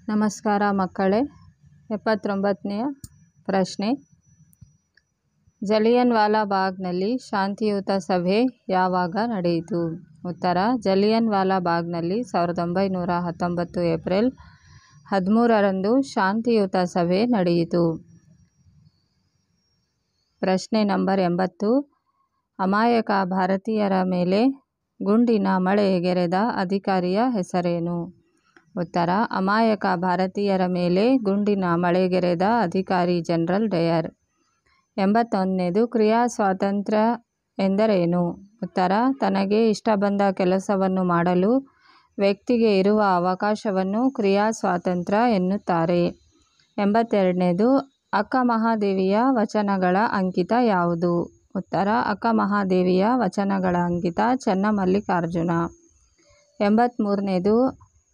ನಮಸ್ಕಾರ ಮಕ್ಕಳೇ. 79ನೆಯ ಪ್ರಶ್ನೆ. ಜಲಿಯನ್ ವಾಲಾ ಬಾಗ್ನಲ್ಲಿ ಶಾಂತಿಯುತ ಸಭೆ ಯಾವಾಗ ನಡೆಯಿತು? ಉತ್ತರ: ಜಲಿಯನ್ ವಾಲಾ ಬಾಗ್ನಲ್ಲಿ 1919 ಏಪ್ರಿಲ್ 13ರಂದು ಶಾಂತಿಯುತ ಸಭೆ ನಡೆಯಿತು. ಪ್ರಶ್ನೆ ನಂಬರ್ 80. ಅಮಾಯಕ ಭಾರತೀಯರ ಮೇಲೆ ಗುಂಡಿನ ಮಳೆಗೆರೆದ ಅಧಿಕಾರಿಯ ಹೆಸರೇನು? ಉತ್ತರ: ಅಮಾಯಕ ಭಾರತೀಯರ ಮೇಲೆ ಗುಂಡಿನ ಮಳೆಗೆರೆದ ಅಧಿಕಾರಿ ಜನರಲ್ ಡಯರ್. 81ನೇದು. ಕ್ರಿಯಾ ಸ್ವಾತಂತ್ರ್ಯ ಎಂದರೇನು? ಉತ್ತರ: ತನಗೆ ಇಷ್ಟ ಬಂದ ಕೆಲಸವನ್ನು ಮಾಡಲು ವ್ಯಕ್ತಿಗೆ ಇರುವ ಅವಕಾಶವನ್ನು ಕ್ರಿಯಾ ಸ್ವಾತಂತ್ರ್ಯ ಎನ್ನುತ್ತಾರೆ. 82ನೇದು. ಅಕ್ಕ ಮಹಾದೇವಿಯ ವಚನಗಳ ಅಂಕಿತ ಯಾವುದು? ಉತ್ತರ: ಅಕ್ಕ ಮಹಾದೇವಿಯ ವಚನಗಳ ಅಂಕಿತ ಚನ್ನಮಲ್ಲಿಕಾರ್ಜುನ. 83ನೇದು.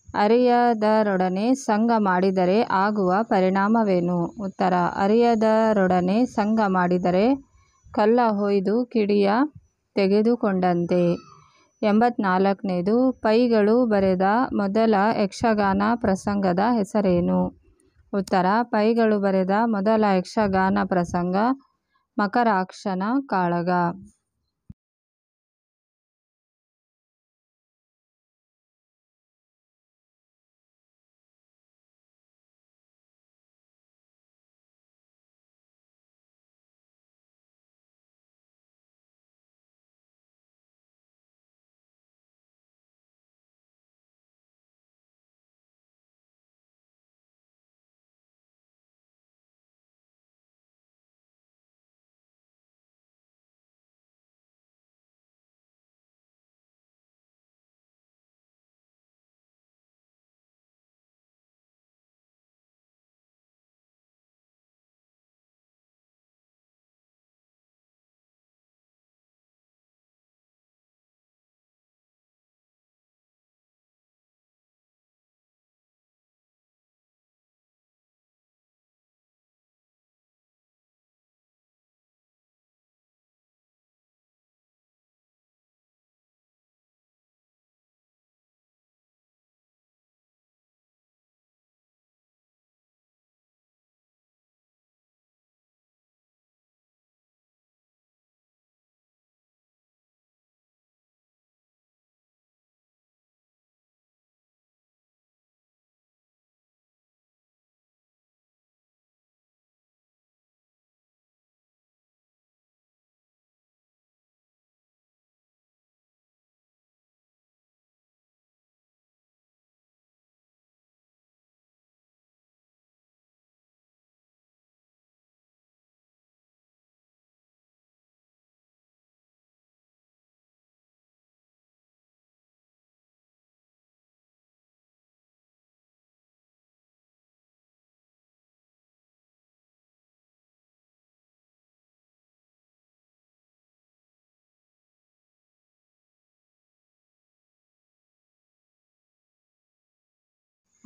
ಅರಿಯದರೊಡನೆ ಸಂಗ ಮಾಡಿದರೆ ಆಗುವ ಪರಿಣಾಮವೇನು? ಉತ್ತರ: ಅರಿಯದರೊಡನೆ ಸಂಗ ಮಾಡಿದರೆ ಕಲ್ಲ ಹೊಯ್ದು ಕಿಡಿಯ ತೆಗೆದುಕೊಂಡಂತೆ. 84ನೇದು. ಪೈಗಳು ಬರೆದ ಮೊದಲ ಯಕ್ಷಗಾನ ಪ್ರಸಂಗದ ಹೆಸರೇನು? ಉತ್ತರ: ಪೈಗಳು ಬರೆದ ಮೊದಲ ಯಕ್ಷಗಾನ ಪ್ರಸಂಗ ಮಕರಾಕ್ಷನ ಕಾಳಗ.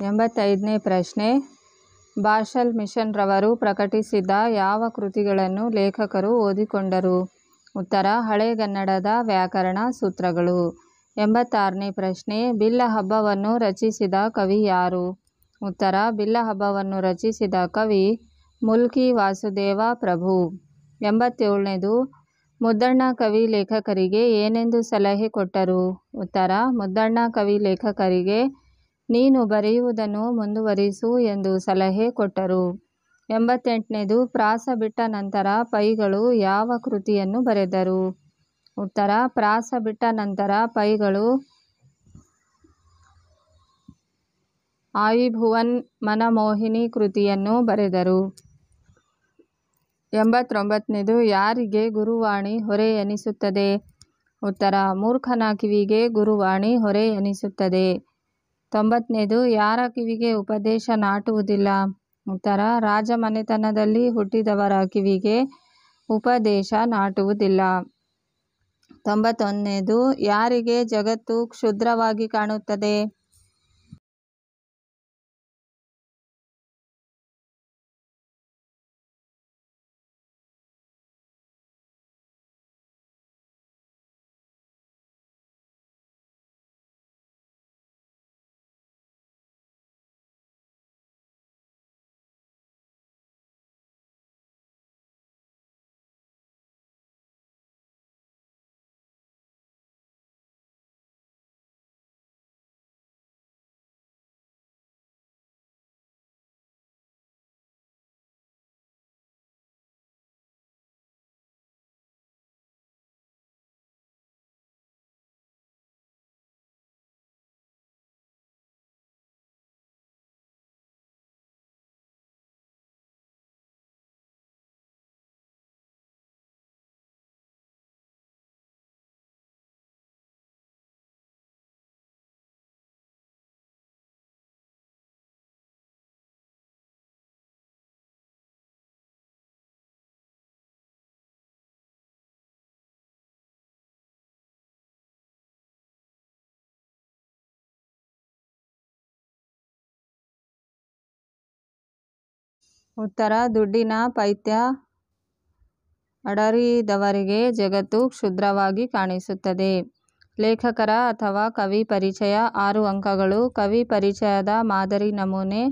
85ನೇ ಪ್ರಶ್ನೆ. ಬಾಶಲ್ ಮಿಷನ್ ರವರು ಪ್ರಕಟಿಸಿದ ಯಾವ ಕೃತಿಗಳನ್ನು ಲೇಖಕರು ಓದಿಕೊಂಡರು? ಉತ್ತರ: ಹಳೆಗನ್ನಡದ ವ್ಯಾಕರಣ ಸೂತ್ರಗಳು. 86ನೇ ಪ್ರಶ್ನೆ. ಬಿಲ್ಲಹಬ್ಬವನ್ನು ರಚಿಸಿದ ಕವಿ ಯಾರು? ಉತ್ತರ: ಬಿಲ್ಲಹಬ್ಬವನ್ನು ರಚಿಸಿದ ಕವಿ ಮುಲ್ಕಿ ವಾಸುದೇವ ಪ್ರಭು. 87ನೇದು. ಮುದ್ದಣ್ಣ ಕವಿ ಲೇಖಕರಿಗೆ ಏನೆಂದು ಸಲಹೆ ಕೊಟ್ಟರು? ಉತ್ತರ: ಮುದ್ದಣ್ಣ ಕವಿ ಲೇಖಕರಿಗೆ ನೀನು ಬರೆಯುವುದನ್ನು ಮುಂದುವರಿಸು ಎಂದು ಸಲಹೆ ಕೊಟ್ಟರು. 88ನೇದು. ಪ್ರಾಸ ಬಿಟ್ಟ ನಂತರ ಪೈಗಳು ಯಾವ ಕೃತಿಯನ್ನು ಬರೆದರು? ಉತ್ತರ: ಪ್ರಾಸ ಬಿಟ್ಟ ನಂತರ ಪೈಗಳು ಆವಿಭುವನ್ ಮನಮೋಹಿನಿ ಕೃತಿಯನ್ನು ಬರೆದರು. 89ನೇದು. ಯಾರಿಗೆ ಗುರುವಾಣಿ ಹೊರೆ ಎನಿಸುತ್ತದೆ? ಉತ್ತರ: ಮೂರ್ಖನ ಕಿವಿಗೆ ಗುರುವಾಣಿ ಹೊರೆ ಎನಿಸುತ್ತದೆ. 90ನೇದು. ಯಾರ ಕಿವಿಗೆ ಉಪದೇಶ ನಾಟುವುದಿಲ್ಲ? ಉತ್ತರ: ರಾಜಮನೆತನದಲ್ಲಿ ಹುಟ್ಟಿದವರ ಕಿವಿಗೆ ಉಪದೇಶ ನಾಟುವುದಿಲ್ಲ. 91ನೇದು. ಯಾರಿಗೆ ಜಗತ್ತು ಕ್ಷುದ್ರವಾಗಿ ಕಾಣುತ್ತದೆ? ಉತ್ತರ ದುಡ್ಡಿನ ಪೈತ್ಯ ಅಡರಿದವರಿಗೆ ಜಗತ್ತು ಕ್ಷುದ್ರವಾಗಿ ಕಾಣಿಸುತ್ತದೆ. ಲೇಖಕರ ಅಥವಾ ಕವಿ ಪರಿಚಯ 6 ಅಂಕಗಳು. ಕವಿ ಪರಿಚಯದ ಮಾದರಿ ನಮೂನೆ.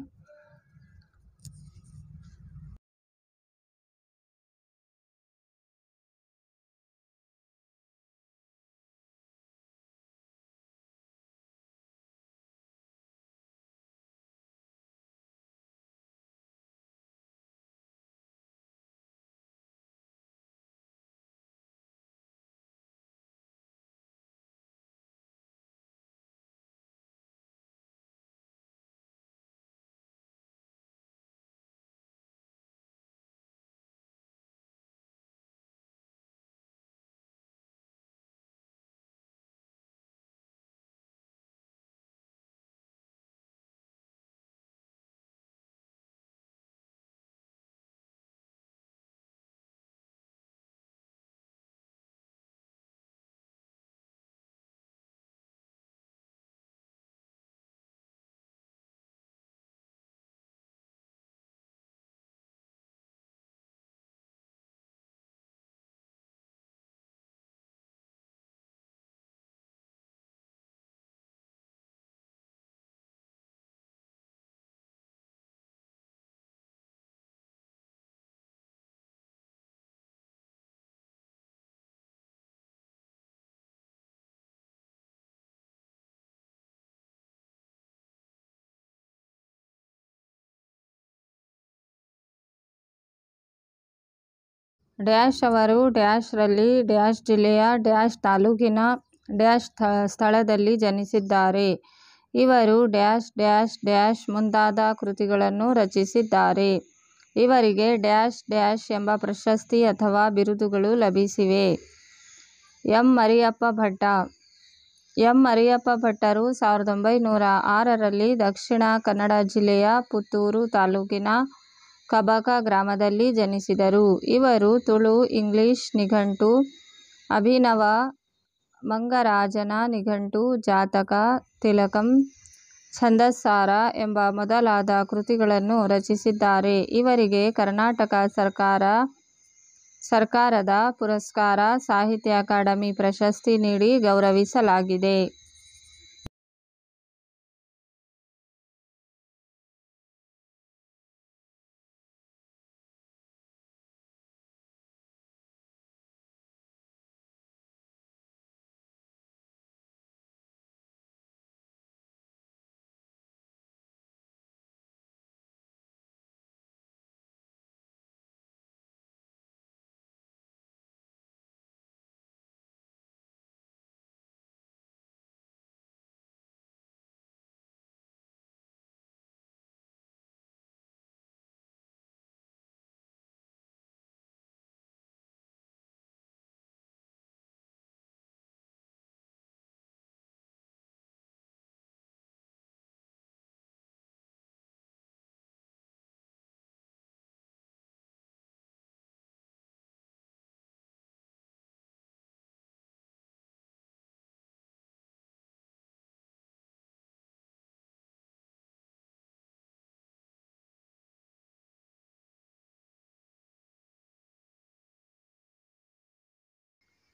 ಡ್ಯಾಶ್ ಅವರು ಡ್ಯಾಶ್ ರಲ್ಲಿ ಡ್ಯಾಶ್ ಜಿಲ್ಲೆಯ ಡ್ಯಾಶ್ ತಾಲೂಕಿನ ಡ್ಯಾಶ್ ಸ್ಥಳದಲ್ಲಿ ಜನಿಸಿದ್ದಾರೆ. ಇವರು ಡ್ಯಾಶ್ ಡ್ಯಾಶ್ ಡ್ಯಾಶ್ ಮುಂತಾದ ಕೃತಿಗಳನ್ನು ರಚಿಸಿದ್ದಾರೆ. ಇವರಿಗೆ ಡ್ಯಾಶ್ ಡ್ಯಾಶ್ ಎಂಬ ಪ್ರಶಸ್ತಿ ಅಥವಾ ಬಿರುದುಗಳು ಲಭಿಸಿವೆ. ಎಂ. ಮರಿಯಪ್ಪ ಭಟ್ಟ. ಎಂ. ಮರಿಯಪ್ಪ ಭಟ್ಟರು 1906ರಲ್ಲಿ ದಕ್ಷಿಣ ಕನ್ನಡ ಜಿಲ್ಲೆಯ ಪುತ್ತೂರು ತಾಲೂಕಿನ ಕಬಕ ಗ್ರಾಮದಲ್ಲಿ ಜನಿಸಿದರು. ಇವರು ತುಳು ಇಂಗ್ಲಿಷ್ ನಿಘಂಟು, ಅಭಿನವ ಮಂಗರಾಜನ ನಿಘಂಟು, ಜಾತಕ, ತಿಲಕಂ, ಛಂದಸ್ಸಾರ ಎಂಬ ಮೊದಲಾದ ಕೃತಿಗಳನ್ನು ರಚಿಸಿದ್ದಾರೆ. ಇವರಿಗೆ ಕರ್ನಾಟಕ ಸರ್ಕಾರದ ಪುರಸ್ಕಾರ, ಸಾಹಿತ್ಯ ಅಕಾಡೆಮಿ ಪ್ರಶಸ್ತಿ ನೀಡಿ ಗೌರವಿಸಲಾಗಿದೆ.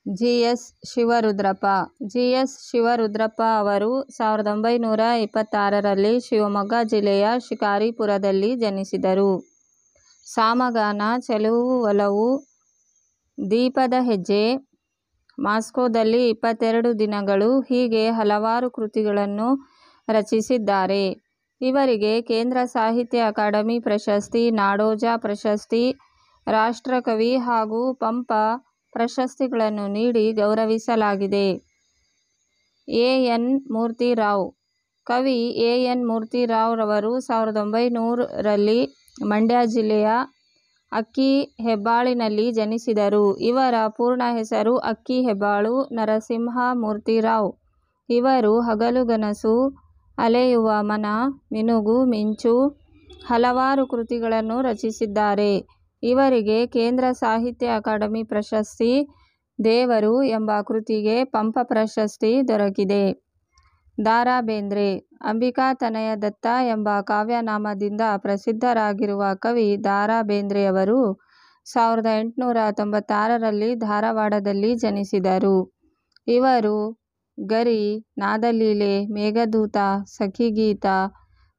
G. S. Shivarudrappa. G. S. Shivarudrappa ಅವರು 1926ರಲ್ಲಿ ಶಿವಮೊಗ್ಗ ಜಿಲ್ಲೆಯ ಶಿಕಾರಿಪುರದಲ್ಲಿ ಜನಿಸಿದರು. ಸಾಮಗಾನ, ಚೆಲುವು ಒಲವು, ದೀಪದ ಹೆಜ್ಜೆ, ಮಾಸ್ಕೋದಲ್ಲಿ 22 ದಿನಗಳು ಹೀಗೆ ಹಲವಾರು ಕೃತಿಗಳನ್ನು ರಚಿಸಿದ್ದಾರೆ. ಇವರಿಗೆ ಕೇಂದ್ರ ಸಾಹಿತ್ಯ ಅಕಾಡೆಮಿ ಪ್ರಶಸ್ತಿ, ನಾಡೋಜ ಪ್ರಶಸ್ತಿ, ರಾಷ್ಟ್ರಕವಿ ಹಾಗೂ ಪಂಪ ಪ್ರಶಸ್ತಿಗಳನ್ನು ನೀಡಿ ಗೌರವಿಸಲಾಗಿದೆ. ಎ. ಎನ್. ಮೂರ್ತಿರಾವ್. ಕವಿ ಎ. ಎನ್. ಮೂರ್ತಿರಾವ್ ರವರು 1900ರಲ್ಲಿ ಮಂಡ್ಯ ಜಿಲ್ಲೆಯ ಅಕ್ಕಿಹೆಬ್ಬಾಳಿನಲ್ಲಿ ಜನಿಸಿದರು. ಇವರ ಪೂರ್ಣ ಹೆಸರು ಅಕ್ಕಿಹೆಬ್ಬಾಳು ನರಸಿಂಹ ಮೂರ್ತಿರಾವ್. ಇವರು ಹಗಲುಗನಸು, ಅಲೆಯುವ ಮನ, ಮಿನುಗು ಮಿಂಚು ಹಲವಾರು ಕೃತಿಗಳನ್ನು ರಚಿಸಿದ್ದಾರೆ. ಇವರಿಗೆ ಕೇಂದ್ರ ಸಾಹಿತ್ಯ ಅಕಾಡೆಮಿ ಪ್ರಶಸ್ತಿ, ದೇವರು ಎಂಬ ಕೃತಿಗೆ ಪಂಪ ಪ್ರಶಸ್ತಿ ದೊರಕಿದೆ. ದ. ರಾ ಬೇಂದ್ರೆ. ಅಂಬಿಕಾತನಯ ದತ್ತ ಎಂಬ ಕಾವ್ಯನಾಮದಿಂದ ಪ್ರಸಿದ್ಧರಾಗಿರುವ ಕವಿ ದ. ರಾ ಬೇಂದ್ರೆಯವರು 1896ರಲ್ಲಿ ಧಾರವಾಡದಲ್ಲಿ ಜನಿಸಿದರು. ಇವರು ಗರಿ, ನಾದಲೀಲೆ, ಮೇಘದೂತ, ಸಖಿಗೀತ,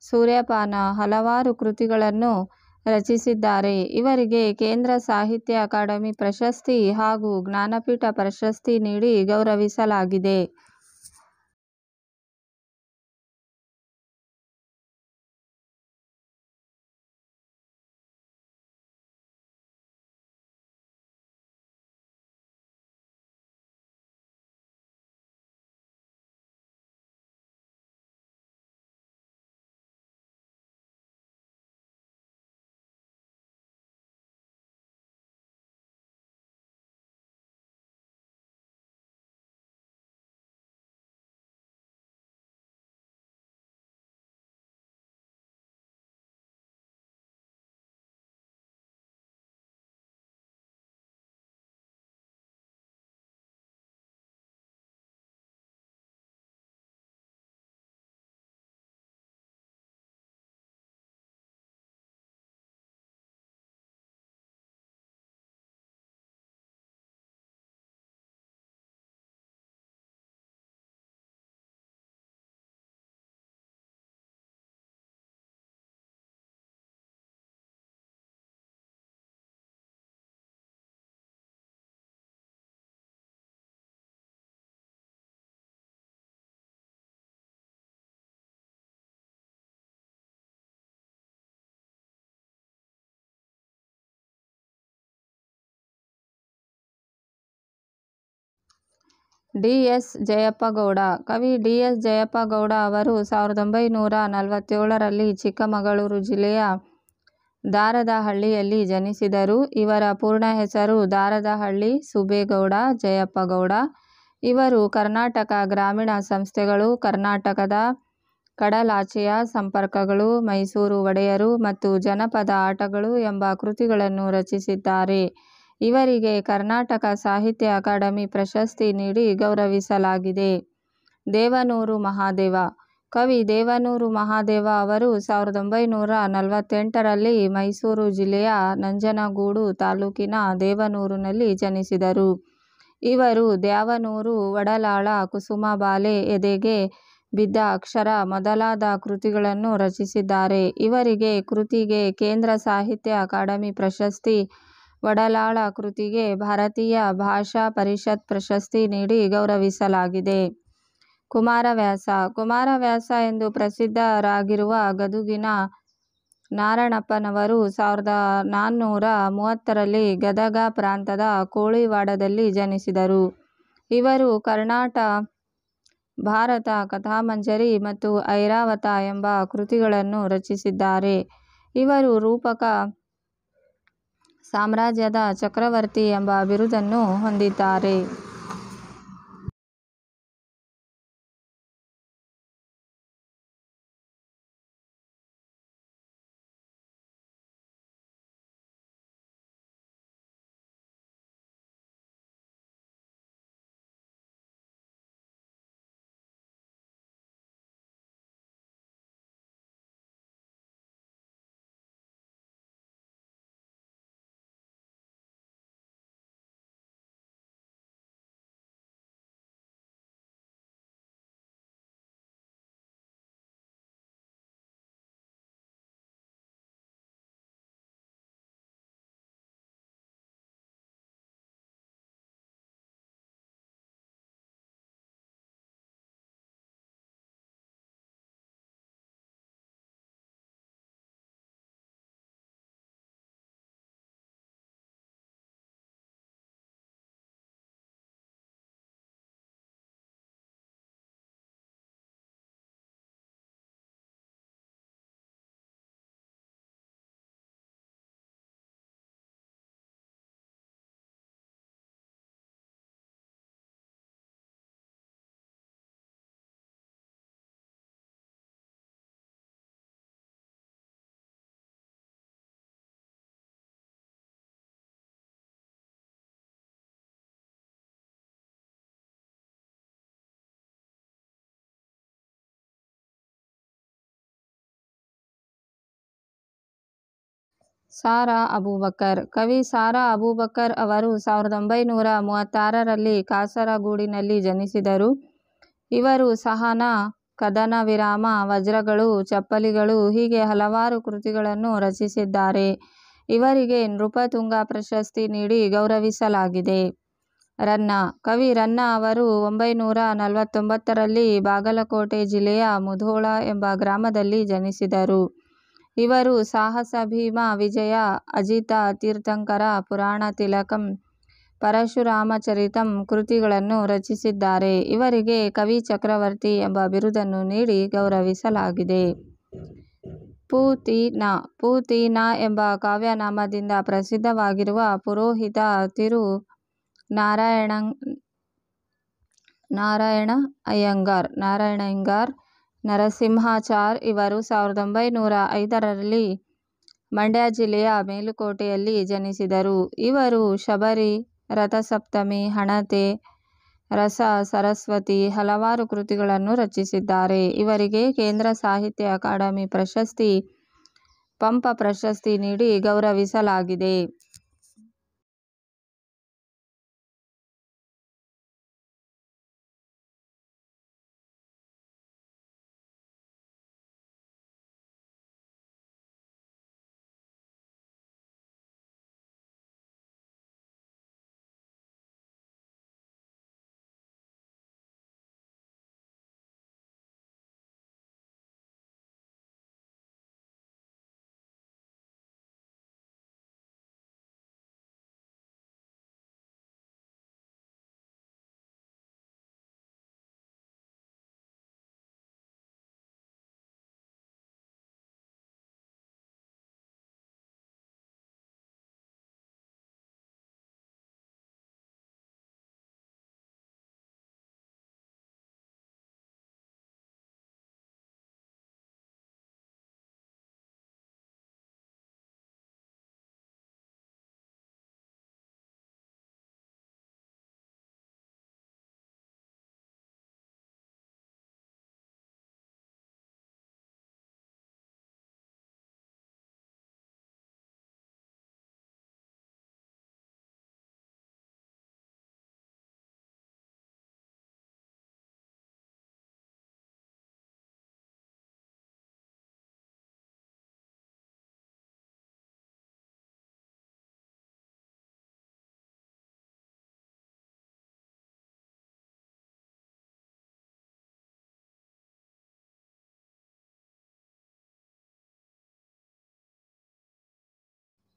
ಸೂರ್ಯಪಾನ ಹಲವಾರು ಕೃತಿಗಳನ್ನು ರಚಿಸಿದ್ದಾರೆ. ಇವರಿಗೆ ಕೇಂದ್ರ ಸಾಹಿತ್ಯ ಅಕಾಡೆಮಿ ಪ್ರಶಸ್ತಿ ಹಾಗೂ ಜ್ಞಾನಪೀಠ ಪ್ರಶಸ್ತಿ ನೀಡಿ ಗೌರವಿಸಲಾಗಿದೆ. ಡಿ. ಎಸ್. ಜಯಪ್ಪಗೌಡ. ಕವಿ ಡಿ. ಎಸ್. ಜಯಪ್ಪಗೌಡ ಅವರು 1947ರಲ್ಲಿ ಚಿಕ್ಕಮಗಳೂರು ಜಿಲ್ಲೆಯ ದಾರದಹಳ್ಳಿಯಲ್ಲಿ ಜನಿಸಿದರು. ಇವರ ಪೂರ್ಣ ಹೆಸರು ದಾರದಹಳ್ಳಿ ಸುಬೇಗೌಡ ಜಯಪ್ಪಗೌಡ. ಇವರು ಕರ್ನಾಟಕ ಗ್ರಾಮೀಣ ಸಂಸ್ಥೆಗಳು, ಕರ್ನಾಟಕದ ಕಡಲಾಚೆಯ ಸಂಪರ್ಕಗಳು, ಮೈಸೂರು ಒಡೆಯರು ಮತ್ತು ಜನಪದ ಆಟಗಳು ಎಂಬ ಕೃತಿಗಳನ್ನು ರಚಿಸಿದ್ದಾರೆ. ಇವರಿಗೆ ಕರ್ನಾಟಕ ಸಾಹಿತ್ಯ ಅಕಾಡೆಮಿ ಪ್ರಶಸ್ತಿ ನೀಡಿ ಗೌರವಿಸಲಾಗಿದೆ. ದೇವನೂರು ಮಹಾದೇವ. ಕವಿ ದೇವನೂರು ಮಹಾದೇವ ಅವರು 1948ರಲ್ಲಿ ಮೈಸೂರು ಜಿಲ್ಲೆಯ ನಂಜನಗೂಡು ತಾಲೂಕಿನ ದೇವನೂರಿನಲ್ಲಿ ಜನಿಸಿದರು. ಇವರು ದ್ಯಾವನೂರು, ಒಡಲಾಳ, ಕುಸುಮಬಾಲೆ, ಎದೆಗೆ ಬಿದ್ದ ಅಕ್ಷರ ಮೊದಲಾದ ಕೃತಿಗಳನ್ನು ರಚಿಸಿದ್ದಾರೆ. ಇವರಿಗೆ ಕೃತಿಗೆ ಕೇಂದ್ರ ಸಾಹಿತ್ಯ ಅಕಾಡೆಮಿ ಪ್ರಶಸ್ತಿ, ಒಡಲಾಳ ಕೃತಿಗೆ ಭಾರತೀಯ ಭಾಷಾ ಪರಿಷತ್ ಪ್ರಶಸ್ತಿ ನೀಡಿ ಗೌರವಿಸಲಾಗಿದೆ. ಕುಮಾರವ್ಯಾಸ. ಕುಮಾರವ್ಯಾಸ ಎಂದು ಪ್ರಸಿದ್ಧರಾಗಿರುವ ಗದುಗಿನ ನಾರಣಪ್ಪನವರು 1430ರಲ್ಲಿ ಗದಗ ಪ್ರಾಂತದ ಕೋಳಿವಾಡದಲ್ಲಿ ಜನಿಸಿದರು. ಇವರು ಭಾರತ ಕಥಾಮಂಜರಿ ಮತ್ತು ಐರಾವತ ಎಂಬ ಕೃತಿಗಳನ್ನು ರಚಿಸಿದ್ದಾರೆ. ಇವರು ರೂಪಕ ಸಾಮ್ರಾಜ್ಯದ ಚಕ್ರವರ್ತಿ ಎಂಬ ಬಿರುದನ್ನು ಹೊಂದಿದ್ದಾರೆ. ಸಾರಾ ಅಬೂಬಕರ್. ಕವಿ ಸಾರಾ ಅಬೂಬಕರ್ ಅವರು 1936ರಲ್ಲಿ ಕಾಸರಗೂಡಿನಲ್ಲಿ ಜನಿಸಿದರು. ಇವರು ಸಹನ, ಕದನ ವಿರಾಮ, ವಜ್ರಗಳು, ಚಪ್ಪಲಿಗಳು ಹೀಗೆ ಹಲವಾರು ಕೃತಿಗಳನ್ನು ರಚಿಸಿದ್ದಾರೆ. ಇವರಿಗೆ ನೃಪತುಂಗ ಪ್ರಶಸ್ತಿ ನೀಡಿ ಗೌರವಿಸಲಾಗಿದೆ. ರನ್ನ. ಕವಿ ರನ್ನ ಅವರು 949ರಲ್ಲಿ ಬಾಗಲಕೋಟೆ ಜಿಲ್ಲೆಯ ಮುಧೋಳ ಎಂಬ ಗ್ರಾಮದಲ್ಲಿ ಜನಿಸಿದರು. ಇವರು ಸಾಹಸ ಭೀಮ, ವಿಜಯ, ಅಜಿತ, ತೀರ್ಥಂಕರ, ಪುರಾಣ ತಿಲಕಂ, ಪರಶುರಾಮಚರಿತಂ ಕೃತಿಗಳನ್ನು ರಚಿಸಿದ್ದಾರೆ. ಇವರಿಗೆ ಕವಿ ಚಕ್ರವರ್ತಿ ಎಂಬ ಬಿರುದನ್ನು ನೀಡಿ ಗೌರವಿಸಲಾಗಿದೆ. ಪು. ತಿ. ನ ಎಂಬ ಕಾವ್ಯನಾಮದಿಂದ ಪ್ರಸಿದ್ಧವಾಗಿರುವ ಪುರೋಹಿತ ತಿರು ನಾರಾಯಣ ಅಯ್ಯಂಗಾರ್ ನರಸಿಂಹಾಚಾರ್ ಇವರು 1905ರಲ್ಲಿ ಮಂಡ್ಯ ಜಿಲ್ಲೆಯ ಮೇಲುಕೋಟೆಯಲ್ಲಿ ಜನಿಸಿದರು. ಇವರು ಶಬರಿ, ರಥಸಪ್ತಮಿ, ಹಣತೆ, ರಸ, ಸರಸ್ವತಿ ಹಲವಾರು ಕೃತಿಗಳನ್ನು ರಚಿಸಿದ್ದಾರೆ. ಇವರಿಗೆ ಕೇಂದ್ರ ಸಾಹಿತ್ಯ ಅಕಾಡೆಮಿ ಪ್ರಶಸ್ತಿ, ಪಂಪ ಪ್ರಶಸ್ತಿ ನೀಡಿ ಗೌರವಿಸಲಾಗಿದೆ.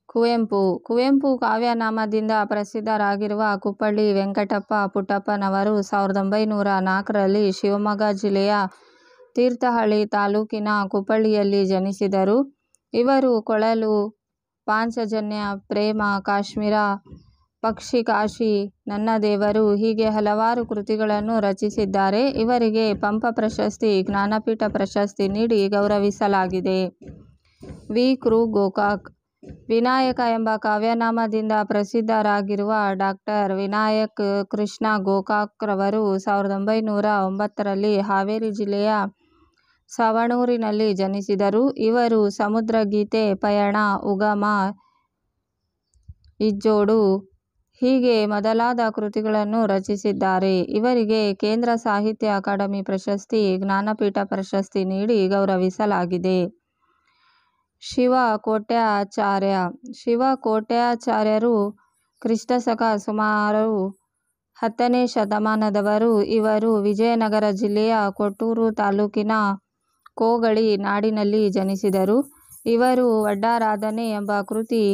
ಕುವೆಂಪು ಕಾವ್ಯನಾಮದಿಂದ ಪ್ರಸಿದ್ಧರಾಗಿರುವ ಕುಪ್ಪಳ್ಳಿ ವೆಂಕಟಪ್ಪ ಪುಟ್ಟಪ್ಪನವರು 1904ರಲ್ಲಿ ಶಿವಮೊಗ್ಗ ಜಿಲ್ಲೆಯ ತೀರ್ಥಹಳ್ಳಿ ತಾಲೂಕಿನ ಕುಪ್ಪಳ್ಳಿಯಲ್ಲಿ ಜನಿಸಿದರು. ಇವರು ಕೊಳಲು, ಪಾಂಚಜನ್ಯ, ಪ್ರೇಮ, ಕಾಶ್ಮೀರ, ಪಕ್ಷಿಕಾಶಿ, ನನ್ನ ದೇವರು ಹೀಗೆ ಹಲವಾರು ಕೃತಿಗಳನ್ನು ರಚಿಸಿದ್ದಾರೆ. ಇವರಿಗೆ ಪಂಪ ಪ್ರಶಸ್ತಿ, ಜ್ಞಾನಪೀಠ ಪ್ರಶಸ್ತಿ ನೀಡಿ ಗೌರವಿಸಲಾಗಿದೆ. ವಿ. ಕೃ. ಗೋಕಾಕ್. ವಿನಾಯಕ ಎಂಬ ಕಾವ್ಯನಾಮದಿಂದ ಪ್ರಸಿದ್ಧರಾಗಿರುವ ಡಾ. ವಿನಾಯಕ್ ಕೃಷ್ಣ ಗೋಕಾಕ್ರವರು 1909ರಲ್ಲಿ ಹಾವೇರಿ ಜಿಲ್ಲೆಯ ಸವಣೂರಿನಲ್ಲಿ ಜನಿಸಿದರು. ಇವರು ಸಮುದ್ರಗೀತೆ, ಪಯಣ, ಉಗಮ, ಇಜ್ಜೋಡು ಹೀಗೆ ಮೊದಲಾದ ಕೃತಿಗಳನ್ನು ರಚಿಸಿದ್ದಾರೆ. ಇವರಿಗೆ ಕೇಂದ್ರ ಸಾಹಿತ್ಯ ಅಕಾಡೆಮಿ ಪ್ರಶಸ್ತಿ, ಜ್ಞಾನಪೀಠ ಪ್ರಶಸ್ತಿ ನೀಡಿ ಗೌರವಿಸಲಾಗಿದೆ. ಶಿವ ಕೋಟ್ಯಾಚಾರ್ಯರು ಕ್ರಿಸ್ತಶಕ ಸುಮಾರು 10ನೇ ಶತಮಾನದವರು. ಇವರು ವಿಜಯನಗರ ಜಿಲ್ಲೆಯ ಕೊಟ್ಟೂರು ತಾಲೂಕಿನ ಕೋಗಳಿ ನಾಡಿನಲ್ಲಿ ಜನಿಸಿದರು. ಇವರು ಒಡ್ಡಾರಾಧನೆ ಎಂಬ ಕೃತಿ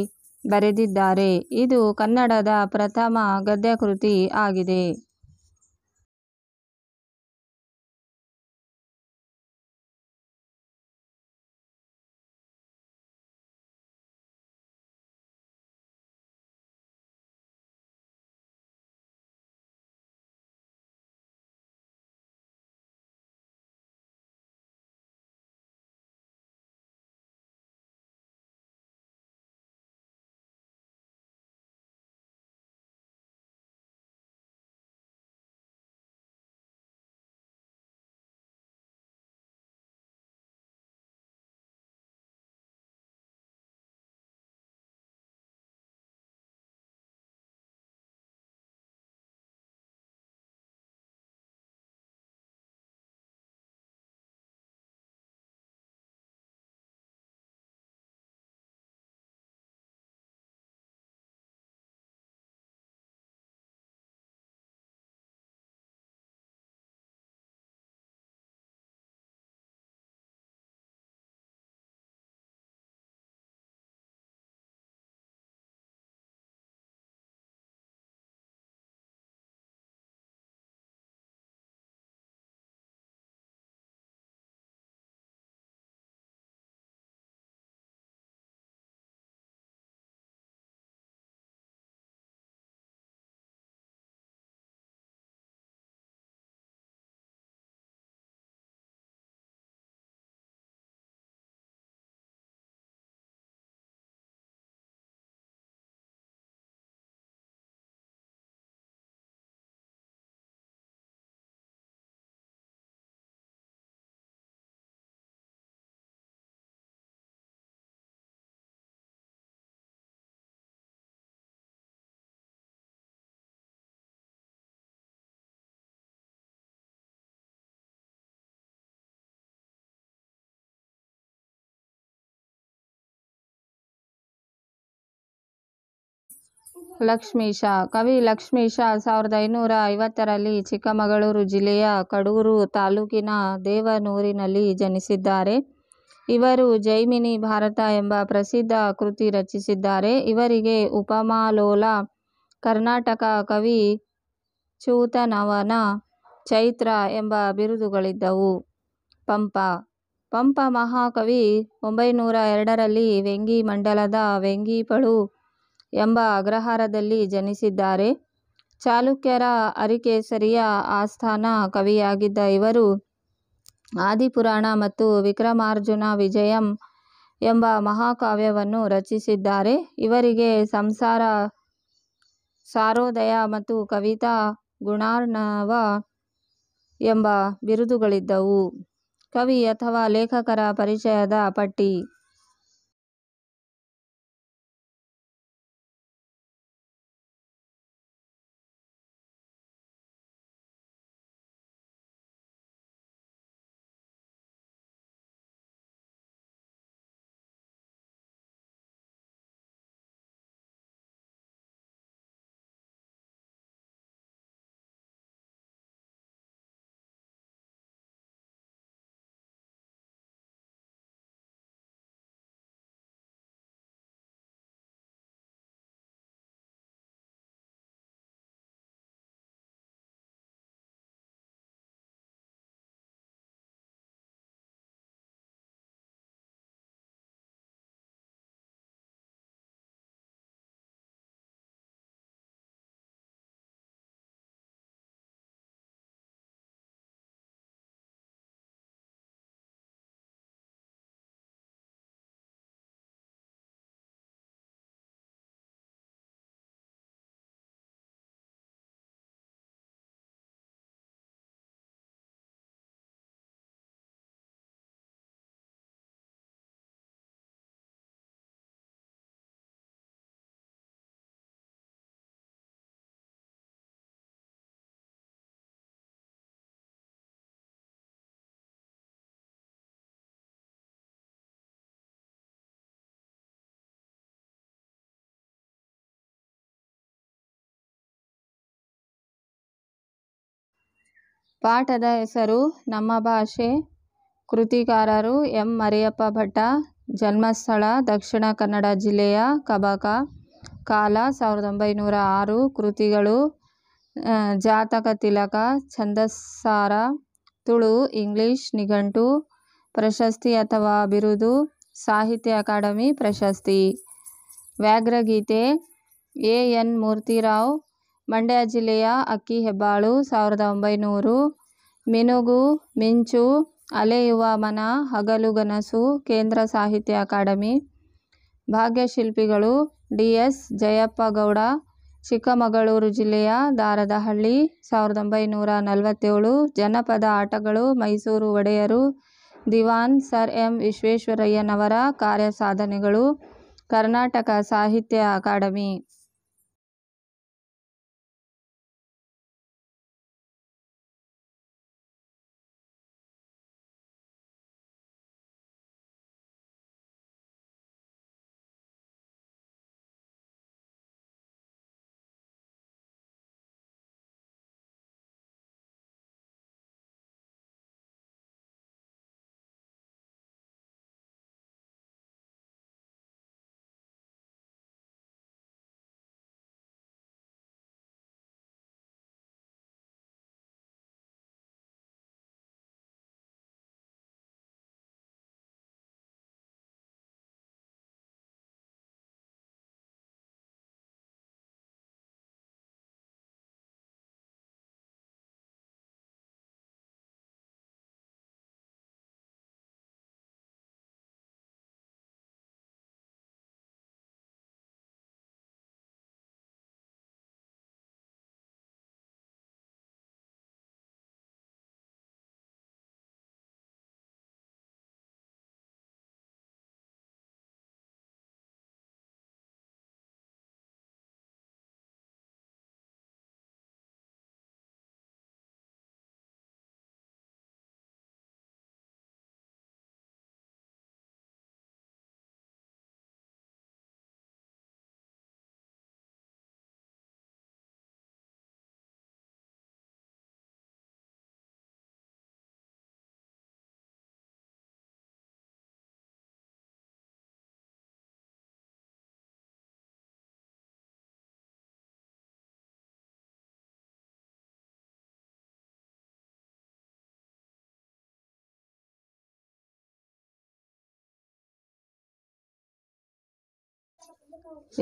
ಬರೆದಿದ್ದಾರೆ. ಇದು ಕನ್ನಡದ ಪ್ರಥಮ ಗದ್ಯಕೃತಿ ಆಗಿದೆ. ಲಕ್ಷ್ಮೀಶ. ಕವಿ ಲಕ್ಷ್ಮೀಶ 1550ರಲ್ಲಿ ಚಿಕ್ಕಮಗಳೂರು ಜಿಲ್ಲೆಯ ಕಡೂರು ತಾಲೂಕಿನ ದೇವನೂರಿನಲ್ಲಿ ಜನಿಸಿದ್ದಾರೆ. ಇವರು ಜೈಮಿನಿ ಭಾರತ ಎಂಬ ಪ್ರಸಿದ್ಧ ಕೃತಿ ರಚಿಸಿದ್ದಾರೆ. ಇವರಿಗೆ ಉಪಮಾಲೋಲ, ಕರ್ನಾಟಕ ಕವಿ ಚ್ಯೂತನವನ ಚೈತ್ರ ಎಂಬ ಬಿರುದುಗಳಿದ್ದವು. ಪಂಪ. ಪಂಪ ಮಹಾಕವಿ 902ರಲ್ಲಿ ವೆಂಗಿ ಮಂಡಲದ ವೆಂಗಿಪಳು ಎಂಬ ಅಗ್ರಹಾರದಲ್ಲಿ ಜನಿಸಿದ್ದಾರೆ. ಚಾಲುಕ್ಯರ ಅರಿಕೇಸರಿಯ ಆಸ್ಥಾನ ಕವಿಯಾಗಿದ್ದ ಇವರು ಆದಿಪುರಾಣ ಮತ್ತು ವಿಕ್ರಮಾರ್ಜುನ ವಿಜಯಂ ಎಂಬ ಮಹಾಕಾವ್ಯವನ್ನು ರಚಿಸಿದ್ದಾರೆ. ಇವರಿಗೆ ಸಂಸಾರ ಸಾರೋದಯ ಮತ್ತು ಕವಿತಾ ಗುಣಾರ್ಣವ ಎಂಬ ಬಿರುದುಗಳಿದ್ದವು. ಕವಿ ಅಥವಾ ಲೇಖಕರ ಪರಿಚಯದ ಪಟ್ಟಿ. ಪಾಠದ ಹೆಸರು ನಮ್ಮ ಭಾಷೆ. ಕೃತಿಕಾರರು ಎಂ. ಮರಿಯಪ್ಪ ಭಟ್ಟ. ಜನ್ಮಸ್ಥಳ ದಕ್ಷಿಣ ಕನ್ನಡ ಜಿಲ್ಲೆಯ ಕಬಕ. ಕಾಲ 1906. ಕೃತಿಗಳು ಜಾತಕ ತಿಲಕ, ಛಂದಸ್ಸಾರ, ತುಳು, ಇಂಗ್ಲಿಷ್ ನಿಘಂಟು. ಪ್ರಶಸ್ತಿ ಅಥವಾ ಬಿರುದು ಸಾಹಿತ್ಯ ಅಕಾಡೆಮಿ ಪ್ರಶಸ್ತಿ. ವ್ಯಾಘ್ರಗೀತೆ ಎ. ಎನ್. ಮೂರ್ತಿರಾವ್. ಮಂಡ್ಯ ಜಿಲ್ಲೆಯ ಅಕ್ಕಿಹೆಬ್ಬಾಳು 1900. ಮಿನುಗು ಮಿಂಚು ಅಲೆಯುವ ಮನ ಹಗಲುಗನಸು ಕೇಂದ್ರ ಸಾಹಿತ್ಯ ಅಕಾಡೆಮಿ. ಭಾಗ್ಯಶಿಲ್ಪಿಗಳು ಡಿ. ಎಸ್. ಜಯಪ್ಪಗೌಡ. ಚಿಕ್ಕಮಗಳೂರು ಜಿಲ್ಲೆಯ ದಾರದಹಳ್ಳಿ 1947. ಜನಪದ ಆಟಗಳು ಮೈಸೂರು ಒಡೆಯರು. ದಿವಾನ್ ಸರ್ ಎಂ. ವಿಶ್ವೇಶ್ವರಯ್ಯನವರ ಕಾರ್ಯಸಾಧನೆಗಳು. ಕರ್ನಾಟಕ ಸಾಹಿತ್ಯ ಅಕಾಡೆಮಿ.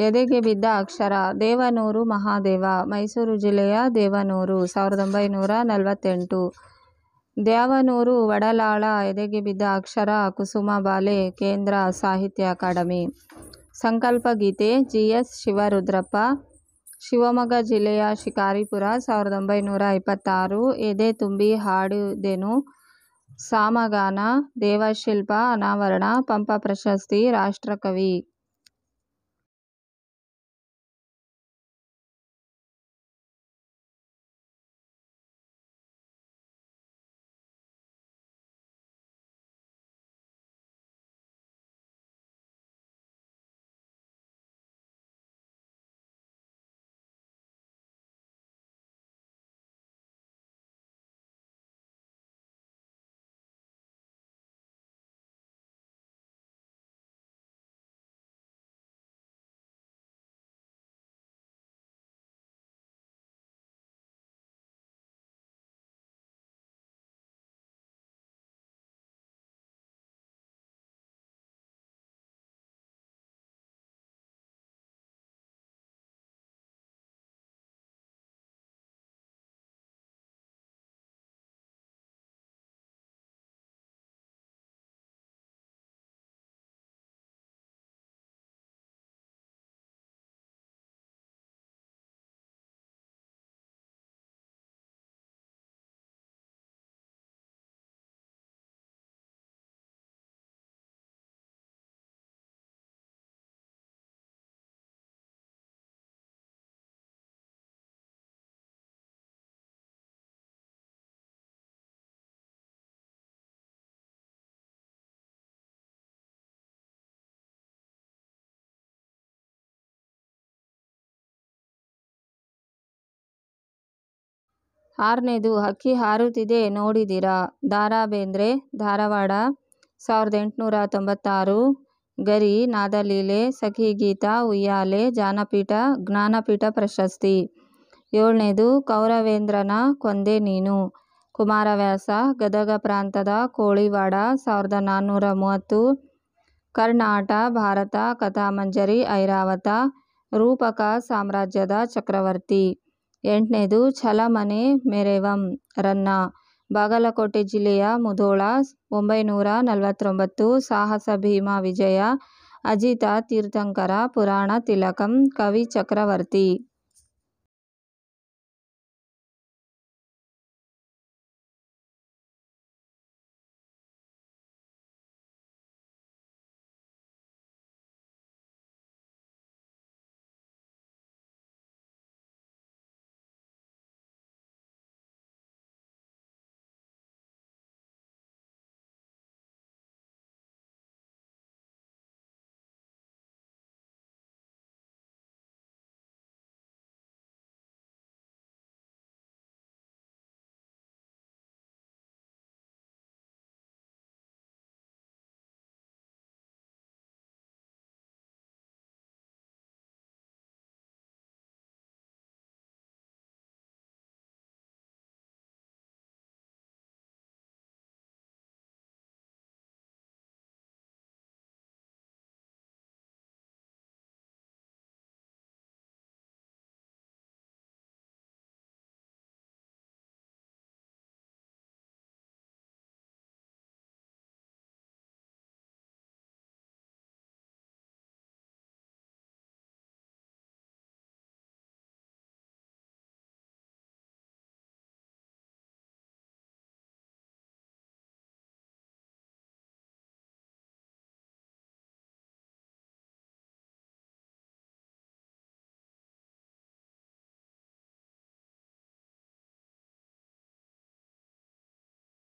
ಎದೆಗೆ ಬಿದ್ದ ಅಕ್ಷರ ದೇವನೂರು ಮಹಾದೇವ, ಮೈಸೂರು ಜಿಲ್ಲೆಯ ದೇವನೂರು, 1948. ದ್ಯಾವನೂರು ವಡಲಾಳ ಎದೆಗೆ ಬಿದ್ದ ಅಕ್ಷರ ಕುಸುಮಬಾಲೆ, ಕೇಂದ್ರ ಸಾಹಿತ್ಯ ಅಕಾಡೆಮಿ. ಸಂಕಲ್ಪ ಗೀತೆ ಜಿ.ಎಸ್. ಶಿವರುದ್ರಪ್ಪ, ಶಿವಮೊಗ್ಗ ಜಿಲ್ಲೆಯ ಶಿಕಾರಿಪುರ, 1926. ಎದೆ ತುಂಬಿ ಹಾಡಿದೆನು ಸಾಮಗಾನ, ದೇವಶಿಲ್ಪ ಅನಾವರಣ, ಪಂಪ ಪ್ರಶಸ್ತಿ, ರಾಷ್ಟ್ರಕವಿ. ಆರನೇದು ಹಕ್ಕಿ ಹಾರುತ್ತಿದೆ ನೋಡಿದಿರಾ, ದ.ರಾ ಬೇಂದ್ರೆ, ಧಾರವಾಡ, 1896. ಗರಿ, ನಾದಲೀಲೆ, ಸಖಿಗೀತ, ಉಯ್ಯಾಲೆ, ಜ್ಞಾನಪೀಠ ಪ್ರಶಸ್ತಿ. 7ನೇದು ಕೌರವೇಂದ್ರನ ಕೊಂದೆ ನೀನು, ಕುಮಾರವ್ಯಾಸ, ಗದಗ ಪ್ರಾಂತದ ಕೋಳಿವಾಡ, 1430. ಕರ್ನಾಟ ಭಾರತ ಕಥಾಮಂಜರಿ, ಐರಾವತ, ರೂಪಕ ಸಾಮ್ರಾಜ್ಯದ ಚಕ್ರವರ್ತಿ. 8ನೇದು ಛಲಮನೆ ಮೆರೆವಂ, ರನ್ನ, ಬಾಗಲಕೋಟೆ ಜಿಲ್ಲೆಯ ಮುಧೋಳ, 949. ಸಾಹಸ ಭೀಮ ವಿಜಯ, ಅಜಿತ ತೀರ್ಥಂಕರ, ಪುರಾಣ ತಿಲಕಂ, ಕವಿ ಚಕ್ರವರ್ತಿ.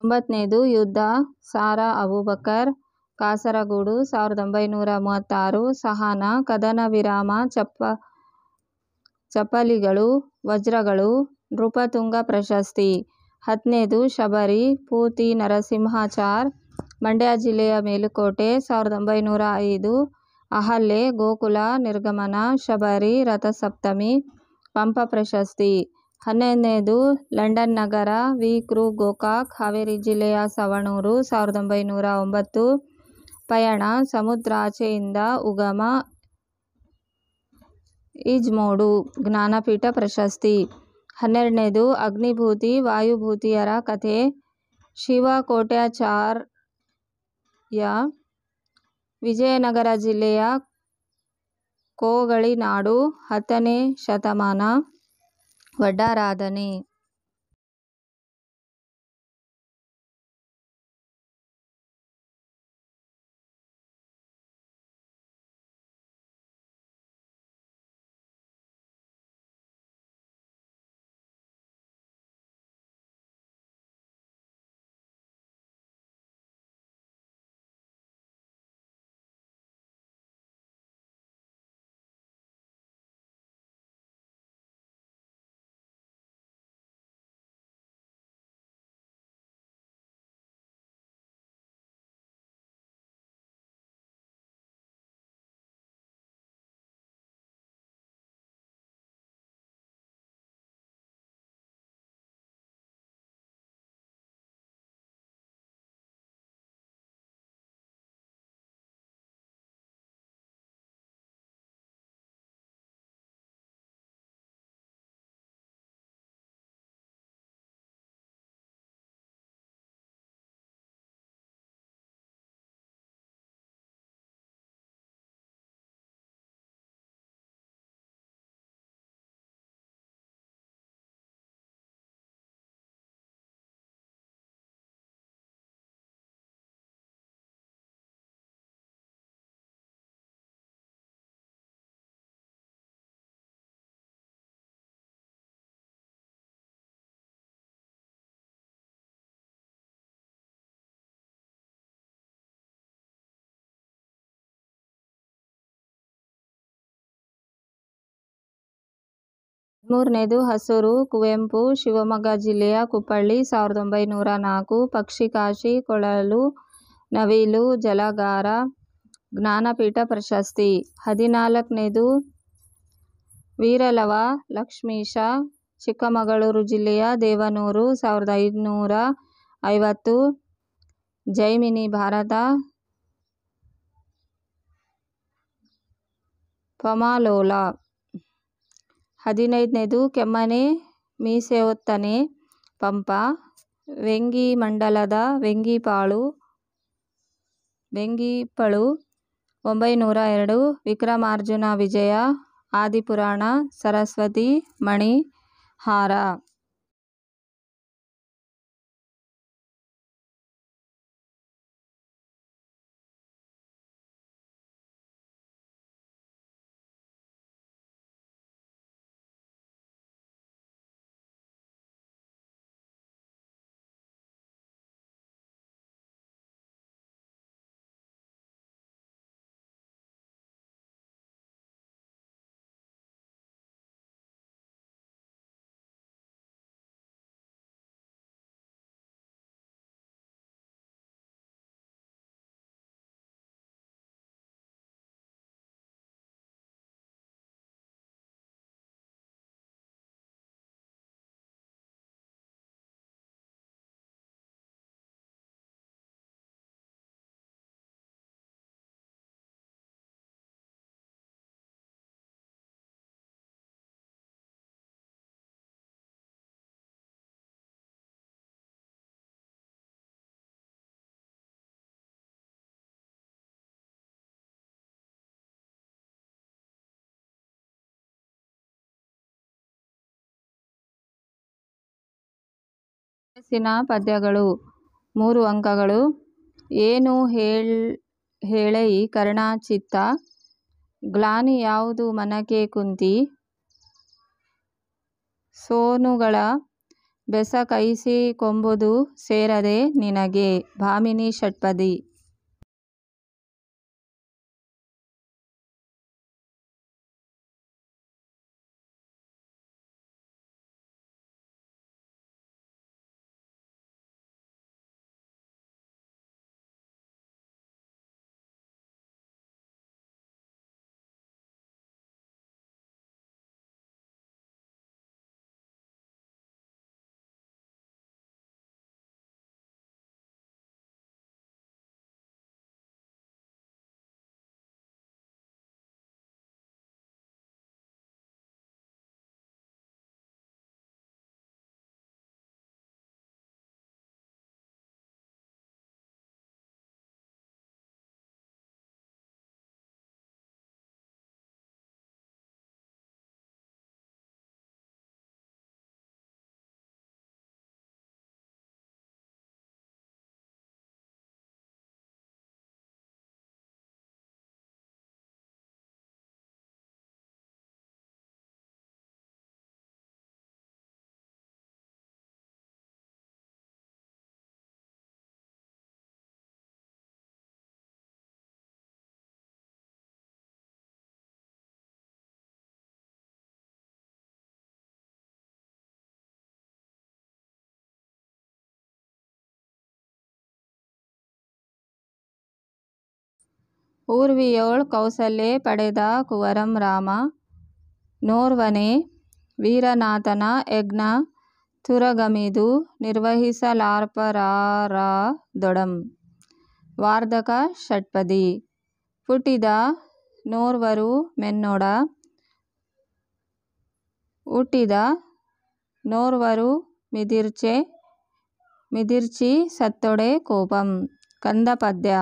ಒಂಬತ್ತನೇದು ಯುದ್ಧ, ಸಾರಾ ಅಬೂಬಕರ್, ಕಾಸರಗೂಡು, 1936. ಸಹನ, ಕದನ ವಿರಾಮ, ಚಪ್ಪಲಿಗಳು, ವಜ್ರಗಳು, ನೃಪತುಂಗ ಪ್ರಶಸ್ತಿ. 10ನೇದು ಶಬರಿ, ಪೂತಿ ನರಸಿಂಹಾಚಾರ್, ಮಂಡ್ಯ ಜಿಲ್ಲೆಯ ಮೇಲುಕೋಟೆ, 1905. ಅಹಲ್ಯೆ, ಗೋಕುಲ ನಿರ್ಗಮನ, ಶಬರಿ, ರಥಸಪ್ತಮಿ, ಪಂಪ ಪ್ರಶಸ್ತಿ. 11ನೇದು ಲಂಡನ್ ನಗರ, ವಿ. ಕೃ. ಗೋಕಾಕ್, ಹಾವೇರಿ ಜಿಲ್ಲೆಯ ಸವಣೂರು, 1909. ಪಯಣ, ಸಮುದ್ರಾಚೆಯಿಂದ ಉಗಮ, ಈಜ್ಮೋಡು ಜ್ಞಾನಪೀಠ ಪ್ರಶಸ್ತಿ. 12ನೇದು ಅಗ್ನಿಭೂತಿ ವಾಯುಭೂತಿಯರ ಕಥೆ ಶಿವಕೋಟ್ಯಾಚಾರ್ಯ ವಿಜಯನಗರ ಜಿಲ್ಲೆಯ ಕೋಗಳಿನಾಡು 10ನೇ ಶತಮಾನ ವಡ್ಡಾರಾಧನೆ. ಮೂರನೇದು ಹಸೂರು ಕುವೆಂಪು ಶಿವಮೊಗ್ಗ ಜಿಲ್ಲೆಯ ಕುಪ್ಪಳ್ಳಿ 1904 ಪಕ್ಷಿಕಾಶಿ ಕೊಳಲು ನವಿಲು ಜಲಗಾರ ಜ್ಞಾನಪೀಠ ಪ್ರಶಸ್ತಿ. 14ನೇದು ವೀರಲವ ಲಕ್ಷ್ಮೀಶ ಚಿಕ್ಕಮಗಳೂರು ಜಿಲ್ಲೆಯ ದೇವನೂರು 1550 ಜೈಮಿನಿ ಭಾರತ ಪಮಾಲೋಲ. 15ನೇದು ಕೆಮ್ಮನೆ ಮೀಸೆಯೊತ್ತನೆ ಪಂಪ ವೆಂಗಿಮಂಡಲದ ವೆಂಗಿಪಳು 902 ವಿಕ್ರಮಾರ್ಜುನ ವಿಜಯ ಆದಿಪುರಾಣ ಸರಸ್ವತಿ ಮಣಿ ಹಾರ. ಛಂದಸ್ಸಿನ ಪದ್ಯಗಳು 3 ಅಂಕಗಳು. ಏನು ಹೇಳೈ ಕರ್ಣಚಿತ್ತ ಗ್ಲಾನಿ ಯಾವುದು ಮನಕೆ ಕುಂತಿ ಸೋನುಗಳ ಬೆಸಕೈಸಿಕೊಂಬುದು ಸೇರದೆ ನಿನಗೆ. ಭಾಮಿನಿ ಷಟ್ಪದಿ. ಊರ್ವಿಯೋಳ್ ಕೌಸಲ್ಯೆ ಪಡೆದ ಕುವರಂ ರಾಮ ನೋರ್ವನೆ ವೀರನಾಥನ ಯಜ್ಞ ತುರಗಮಿದು ನಿರ್ವಹಿಸಲಾರ್ಪರಾರದೊಡಂ. ವಾರ್ಧಕ ಷಟ್ಪದಿ. ಪುಟಿದ ನೋರ್ವರು ಮೆನ್ನೊಡ ಹುಟ್ಟಿದ ನೋರ್ವರು ಮಿದಿರ್ಚಿ ಸತ್ತೊಡೆ ಕೋಪಂ. ಕಂದ ಪದ್ಯ.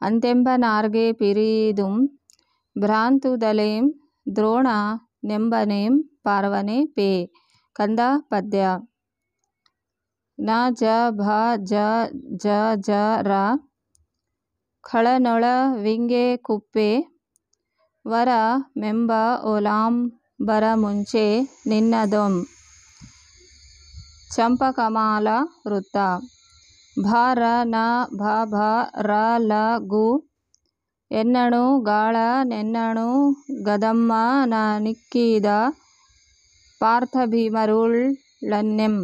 ಅಂತೆಂಬ ನಾರ್ಗೆ ಪಿರಿದುಂ ಭ್ರಾಂತುದಲೆಂ ದ್ರೋಣ ನೆಂಬನೆಂ ಪಾರ್ವನೆ ಪೇ. ಕಂದ ಪದ್ಯ. ನ ಜ ಭ ಜ ಜ ಜ ರ ಖಳನೊಳ ವಿಂಗೆ ಕುಪ್ಪೆ ವರ ಮೆಂಬ ಒಲಾಂಬರ ಮುಂಚೆ ನಿನ್ನದೊಂ ಚಂಪಕಮಾಲ ವೃತ್ತ. ಭ ರ ನ ಭ ಭ ರ ಲ ಗು ಎನ್ನಣು ಗಾಳ ನೆನ್ನಣು ಗದಮ್ಮ ನ ನಿಕ್ಕಿದ ಪಾರ್ಥಭೀಮರುಳ್ ಳನ್ನೆಂ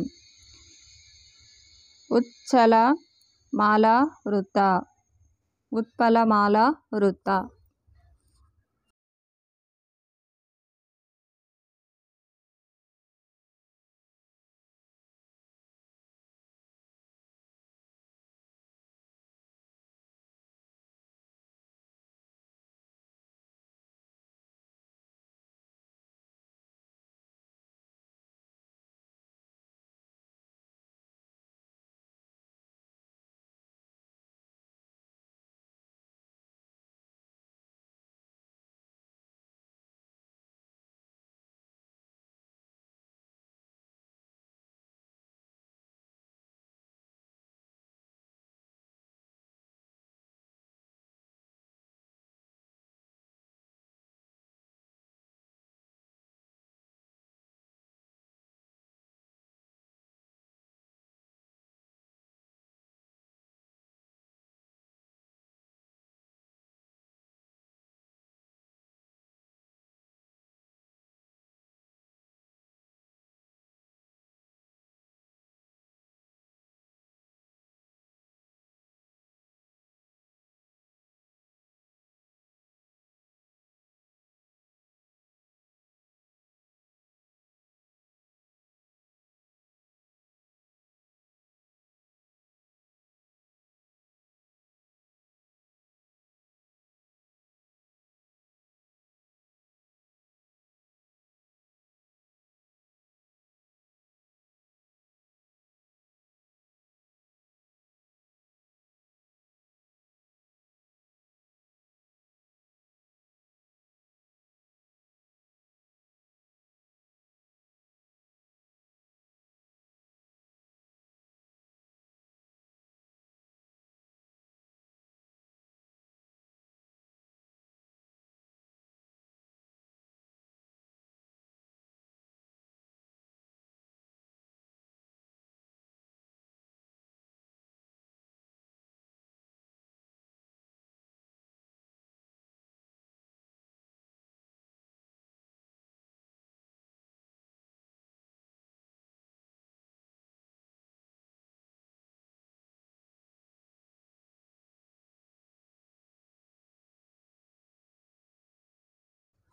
ಉತ್ಪಲಮಾಲಾ ವೃತ್ತ.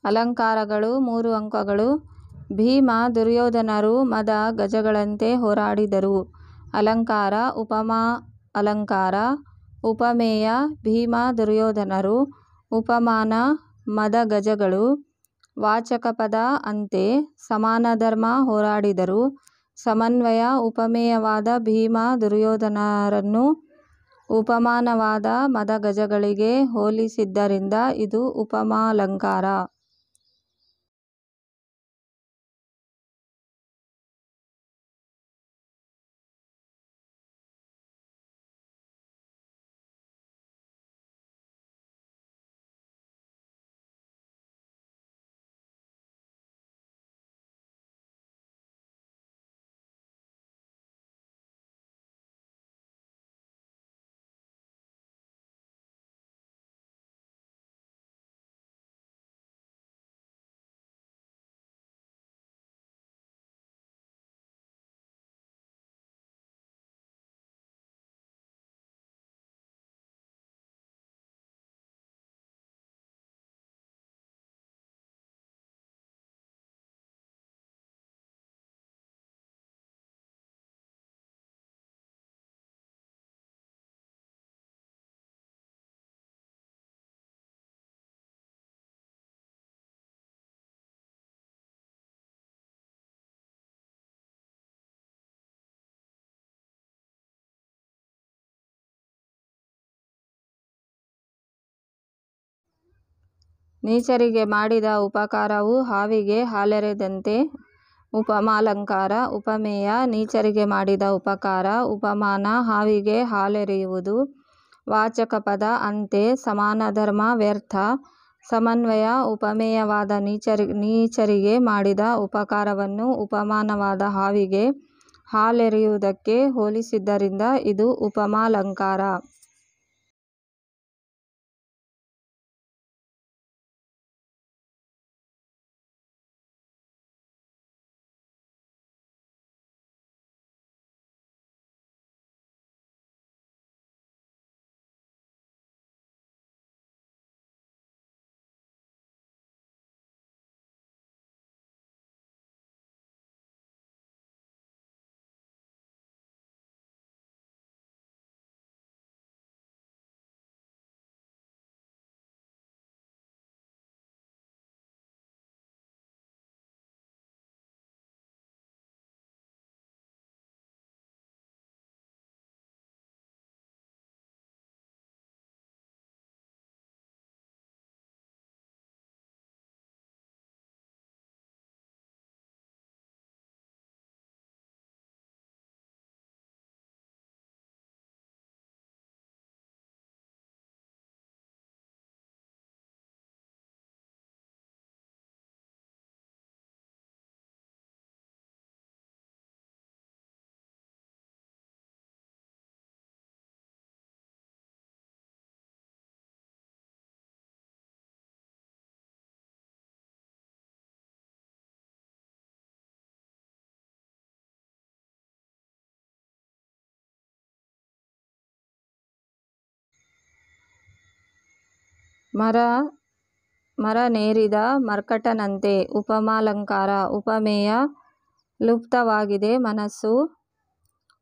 ಅಲಂಕಾರಗಳು 3 ಅಂಕಗಳು. ಭೀಮ ದುರ್ಯೋಧನರು ಮದ ಗಜಗಳಂತೆ ಹೋರಾಡಿದರು. ಅಲಂಕಾರ ಉಪಮಾ ಅಲಂಕಾರ ಉಪಮೇಯ ಭೀಮ ದುರ್ಯೋಧನರು. ಉಪಮಾನ ಮದ ಗಜಗಳು. ವಾಚಕ ಪದ ಅಂತೆ ಸಮಾನಧರ್ಮ ಹೋರಾಡಿದರು. ಸಮನ್ವಯ ಉಪಮೇಯವಾದ ಭೀಮ ದುರ್ಯೋಧನರನ್ನು ಉಪಮಾನವಾದ ಮದ ಗಜಗಳಿಗೆ ಹೋಲಿಸಿದ್ದರಿಂದ ಇದು ಉಪಮಾಲಂಕಾರ. ನೀಚರಿಗೆ ಮಾಡಿದ ಉಪಕಾರವು ಹಾವಿಗೆ ಹಾಲೆರೆದಂತೆ. ಉಪಮಾಲಂಕಾರ ಉಪಮೇಯ ನೀಚರಿಗೆ ಮಾಡಿದ ಉಪಕಾರ. ಉಪಮಾನ ಹಾವಿಗೆ ಹಾಲೆರೆಯುವುದು. ವಾಚಕ ಪದ ಅಂತೆ ಸಮಾನಧರ್ಮ ವ್ಯರ್ಥ. ಸಮನ್ವಯ ಉಪಮೇಯವಾದ ನೀಚರಿಗೆ ಮಾಡಿದ ಉಪಕಾರವನ್ನು ಉಪಮಾನವಾದ ಹಾವಿಗೆ ಹಾಲೆರೆಯುವುದಕ್ಕೆ ಹೋಲಿಸಿದ್ದರಿಂದ ಇದು ಉಪಮಾಲಂಕಾರ. ಮರನೇರಿದ ಮರ್ಕಟನಂತೆ. ಉಪಮಾಲಂಕಾರ ಉಪಮೇಯ ಲುಪ್ತವಾಗಿದೆ ಮನಸ್ಸು.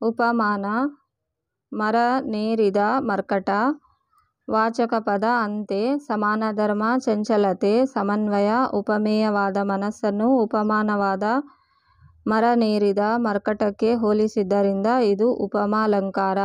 ಉಪಮಾನ ಮರನೇರಿದ ಮರ್ಕಟ. ವಾಚಕ ಪದ ಅಂತೆ ಸಮಾನಧರ್ಮ ಚಂಚಲತೆ. ಸಮನ್ವಯ ಉಪಮೇಯವಾದ ಮನಸ್ಸನ್ನು ಉಪಮಾನವಾದ ಮರನೇರಿದ ಮರ್ಕಟಕ್ಕೆ ಹೋಲಿಸಿದ್ದರಿಂದ ಇದು ಉಪಮಾಲಂಕಾರ.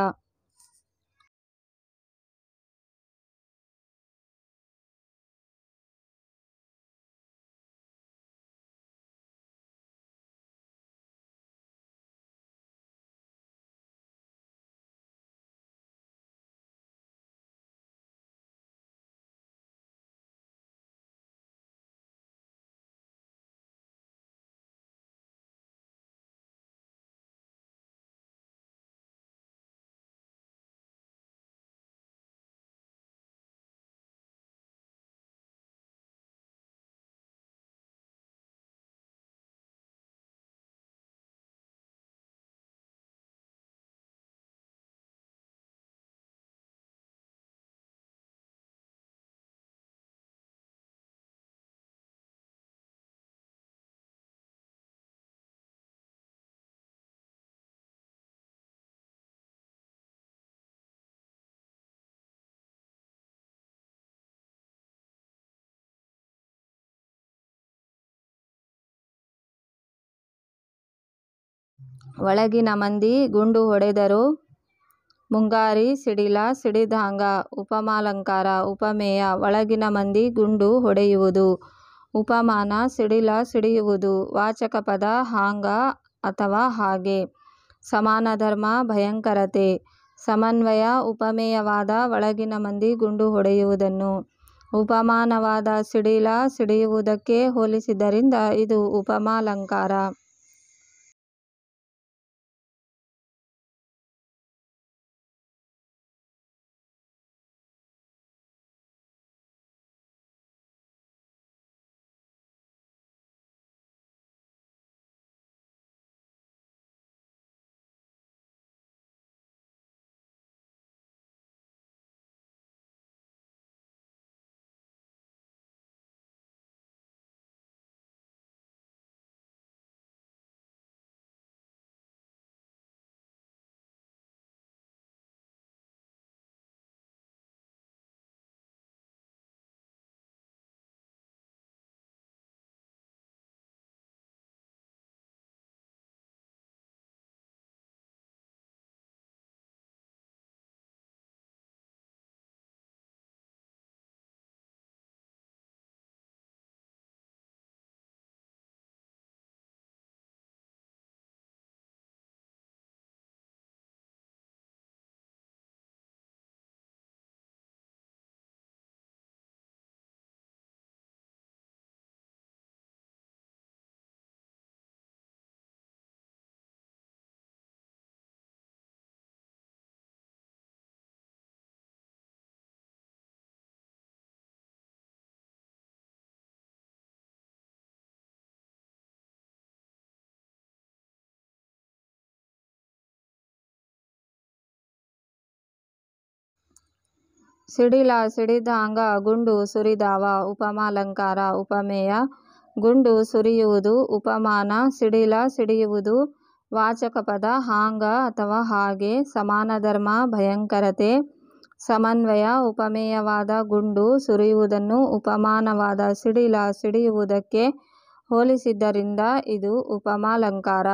ಒಳಗಿನ ಮಂದಿ ಗುಂಡು ಹೊಡೆದರು. ಮುಂಗಾರಿ ಸಿಡಿಲ ಸಿಡಿದಾಂಗ ಉಪಮಾಲಂಕಾರ ಉಪಮೇಯ ಒಳಗಿನ ಮಂದಿ ಗುಂಡು ಹೊಡೆಯುವುದು. ಉಪಮಾನ ಸಿಡಿಲ ಸಿಡಿಯುವುದು. ವಾಚಕ ಪದ ಹಾಂಗ ಅಥವಾ ಹಾಗೆ. ಸಮಾನ ಧರ್ಮ ಭಯಂಕರತೆ. ಸಮನ್ವಯ ಉಪಮೇಯವಾದ ಒಳಗಿನ ಮಂದಿ ಗುಂಡು ಹೊಡೆಯುವುದನ್ನು ಉಪಮಾನವಾದ ಸಿಡಿಲ ಸಿಡಿಯುವುದಕ್ಕೆ ಹೋಲಿಸಿದ್ದರಿಂದ ಇದು ಉಪಮಾಲಂಕಾರ. ಸಿಡಿಲ ಸಿಡಿದಾಂಗ ಗುಂಡು ಸುರಿದಾವ ಉಪಮಾಲಂಕಾರ ಉಪಮೇಯ ಗುಂಡು ಸುರಿಯುವುದು ಉಪಮಾನ ಸಿಡಿಲ ಸಿಡಿಯುವುದು. ವಾಚಕ ಪದ ಹಾಂಗ ಅಥವಾ ಹಾಗೆ. ಸಮಾನ ಧರ್ಮ ಭಯಂಕರತೆ. ಸಮನ್ವಯ ಉಪಮೇಯವಾದ ಗುಂಡು ಸುರಿಯುವುದನ್ನು ಉಪಮಾನವಾದ ಸಿಡಿಲ ಸಿಡಿಯುವುದಕ್ಕೆ ಹೋಲಿಸಿದ್ದರಿಂದ ಇದು ಉಪಮಾಲಂಕಾರ.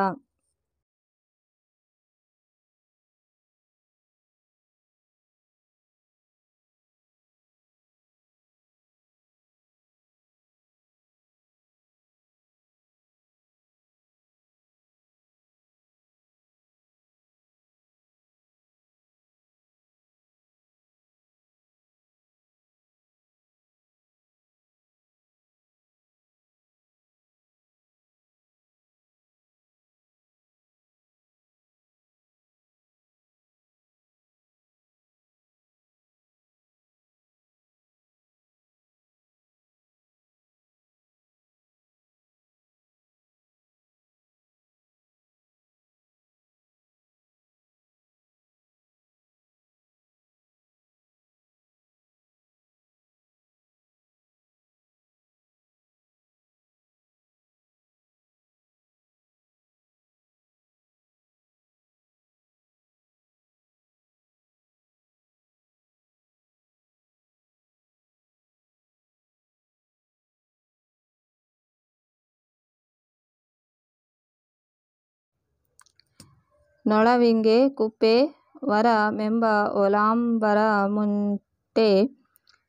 ನೊಳವಿಂಗೆ ಕುಪ್ಪೆ ವರ ಮೆಂಬ ಒಲಾಂಬರ ಮುಂಟೆ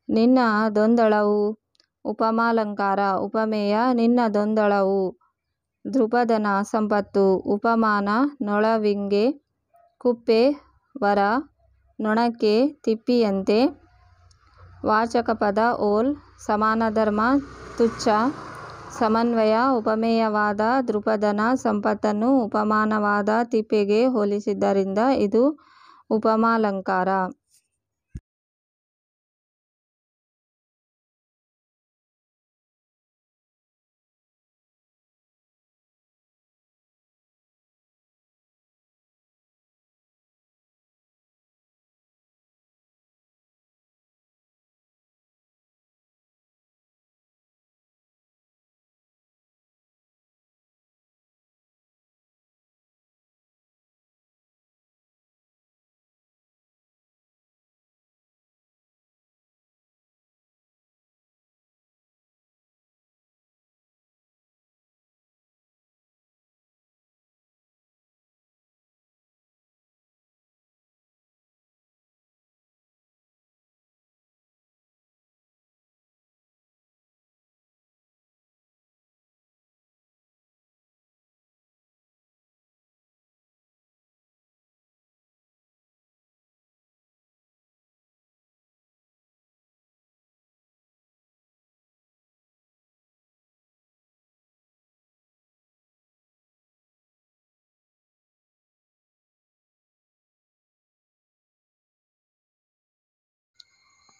ನಿನ್ನ ದೊಂದಳವು. ಉಪಮಾಲಂಕಾರ ಉಪಮೇಯ ನಿನ್ನ ದೊಂದಳವು ದ್ರುಪದನ ಸಂಪತ್ತು. ಉಪಮಾನ ನೊಳವಿಂಗೆ ಕುಪ್ಪೆ ವರ ನೊಣಕ್ಕೆ ತಿಪ್ಪಿಯಂತೆ. ವಾಚಕ ಪದ ಓಲ್. ಸಮಾನ ಧರ್ಮ ತುಚ್ಛ. ಸಮನ್ವಯ ಉಪಮೇಯವಾದ ದ್ರುಪದನ ಸಂಪತ್ತನ್ನು ಉಪಮಾನವಾದ ತಿಪ್ಪೆಗೆ ಹೋಲಿಸಿದ್ದರಿಂದ ಇದು ಉಪಮಾಲಂಕಾರ.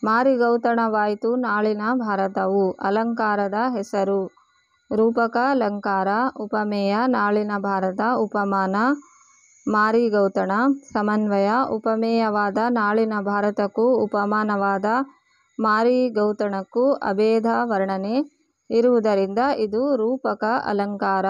ಮಾರಿಗೌತಣವಾಯಿತು ನಾಳಿನ ಭಾರತವು. ಅಲಂಕಾರದ ಹೆಸರು ರೂಪಕ ಅಲಂಕಾರ, ಉಪಮೇಯ ನಾಳಿನ ಭಾರತ, ಉಪಮಾನ ಮಾರಿಗೌತಣ, ಸಮನ್ವಯ ಉಪಮೇಯವಾದ ನಾಳಿನ ಭಾರತಕ್ಕೂ ಉಪಮಾನವಾದ ಮಾರಿಗೌತಣಕ್ಕೂ ಅಭೇದ ವರ್ಣನೆ ಇರುವುದರಿಂದ ಇದು ರೂಪಕ ಅಲಂಕಾರ.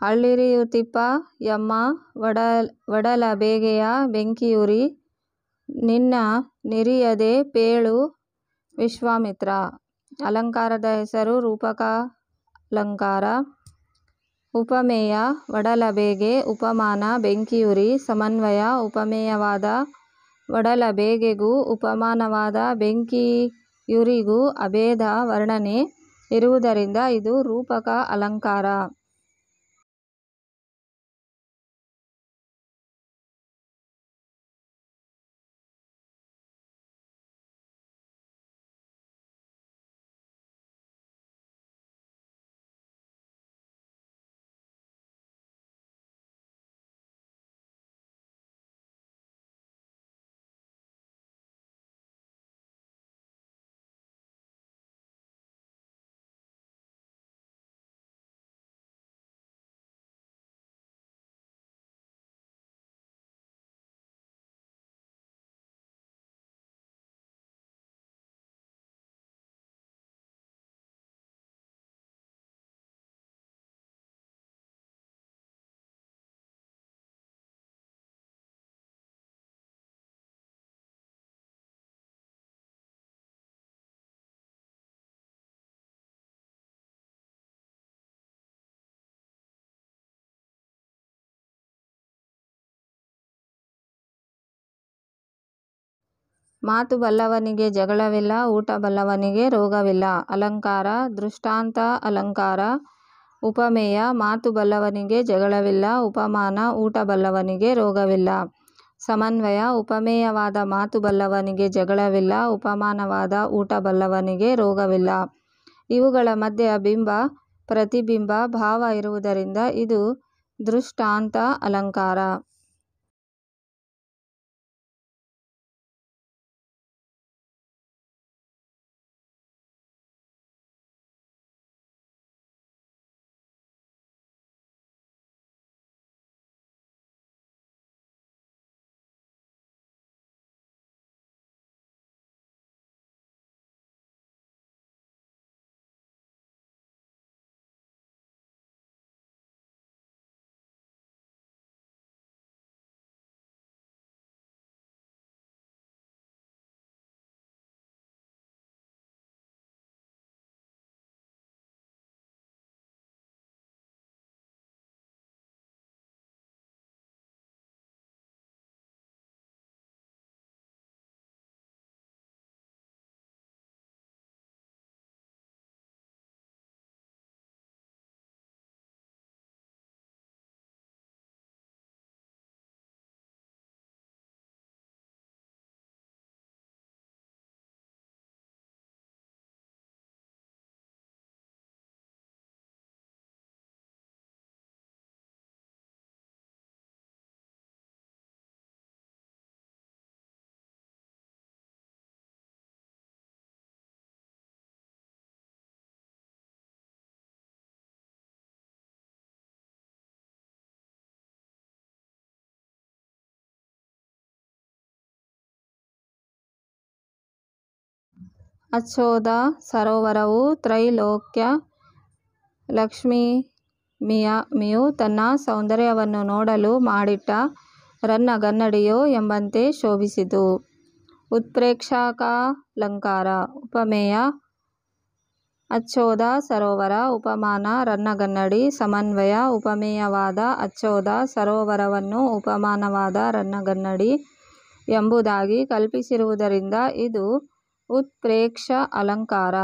ಹಳ್ಳಿರಿಯುತಿಪ್ಪ ಯಮ್ಮ ಒಡಲ ಬೇಗೆಯ ಬೆಂಕಿಯುರಿ ನಿನ್ನ ನಿರಿಯದೆ ಪೇಳು ವಿಶ್ವಾಮಿತ್ರ. ಅಲಂಕಾರದ ಹೆಸರು ರೂಪಕ ಅಲಂಕಾರ, ಉಪಮೇಯ ಒಡಲಬೇಗೆ, ಉಪಮಾನ ಬೆಂಕಿಯುರಿ, ಸಮನ್ವಯ ಉಪಮೇಯವಾದ ಒಡಲಬೇಗೆಗೂ ಉಪಮಾನವಾದ ಬೆಂಕಿಯುರಿಗೂ ಅಭೇದ ವರ್ಣನೆ ಇರುವುದರಿಂದ ಇದು ರೂಪಕ ಅಲಂಕಾರ. ಮಾತು ಬಲ್ಲವನಿಗೆ ಜಗಳವಿಲ್ಲ, ಊಟ ಬಲ್ಲವನಿಗೆ ರೋಗವಿಲ್ಲ. ಅಲಂಕಾರ ದೃಷ್ಟಾಂತ ಅಲಂಕಾರ, ಉಪಮೇಯ ಮಾತು ಬಲ್ಲವನಿಗೆ ಜಗಳವಿಲ್ಲ, ಉಪಮಾನ ಊಟ ಬಲ್ಲವನಿಗೆ ರೋಗವಿಲ್ಲ. ಸಮನ್ವಯ ಉಪಮೇಯವಾದ ಮಾತು ಬಲ್ಲವನಿಗೆ ಜಗಳವಿಲ್ಲ, ಉಪಮಾನವಾದ ಊಟ ಬಲ್ಲವನಿಗೆ ರೋಗವಿಲ್ಲ. ಇವುಗಳ ಮಧ್ಯೆ ಬಿಂಬ ಪ್ರತಿಬಿಂಬ ಭಾವ ಇರುವುದರಿಂದ ಇದು ದೃಷ್ಟಾಂತ ಅಲಂಕಾರ. ಅಚ್ಚೋದ ಸರೋವರವು ತ್ರೈಲೋಕ್ಯ ಲಕ್ಷ್ಮಿಯು ತನ್ನ ಸೌಂದರ್ಯವನ್ನು ನೋಡಲು ಮಾಡಿಟ್ಟ ರನ್ನಗನ್ನಡಿಯೋ ಎಂಬಂತೆ ಶೋಭಿಸಿತು. ಉತ್ಪ್ರೇಕ್ಷಾಲಂಕಾರ ಉಪಮೇಯ ಅಚ್ಚೋದ ಸರೋವರ ಉಪಮಾನ ರನ್ನಗನ್ನಡಿ ಸಮನ್ವಯ ಉಪಮೇಯವಾದ ಅಚ್ಚೋದ ಸರೋವರವನ್ನು ಉಪಮಾನವಾದ ರನ್ನಗನ್ನಡಿ ಎಂಬುದಾಗಿ ಕಲ್ಪಿಸಿರುವುದರಿಂದ ಇದು ಉತ್ಪ್ರೇಕ್ಷ ಅಲಂಕಾರ.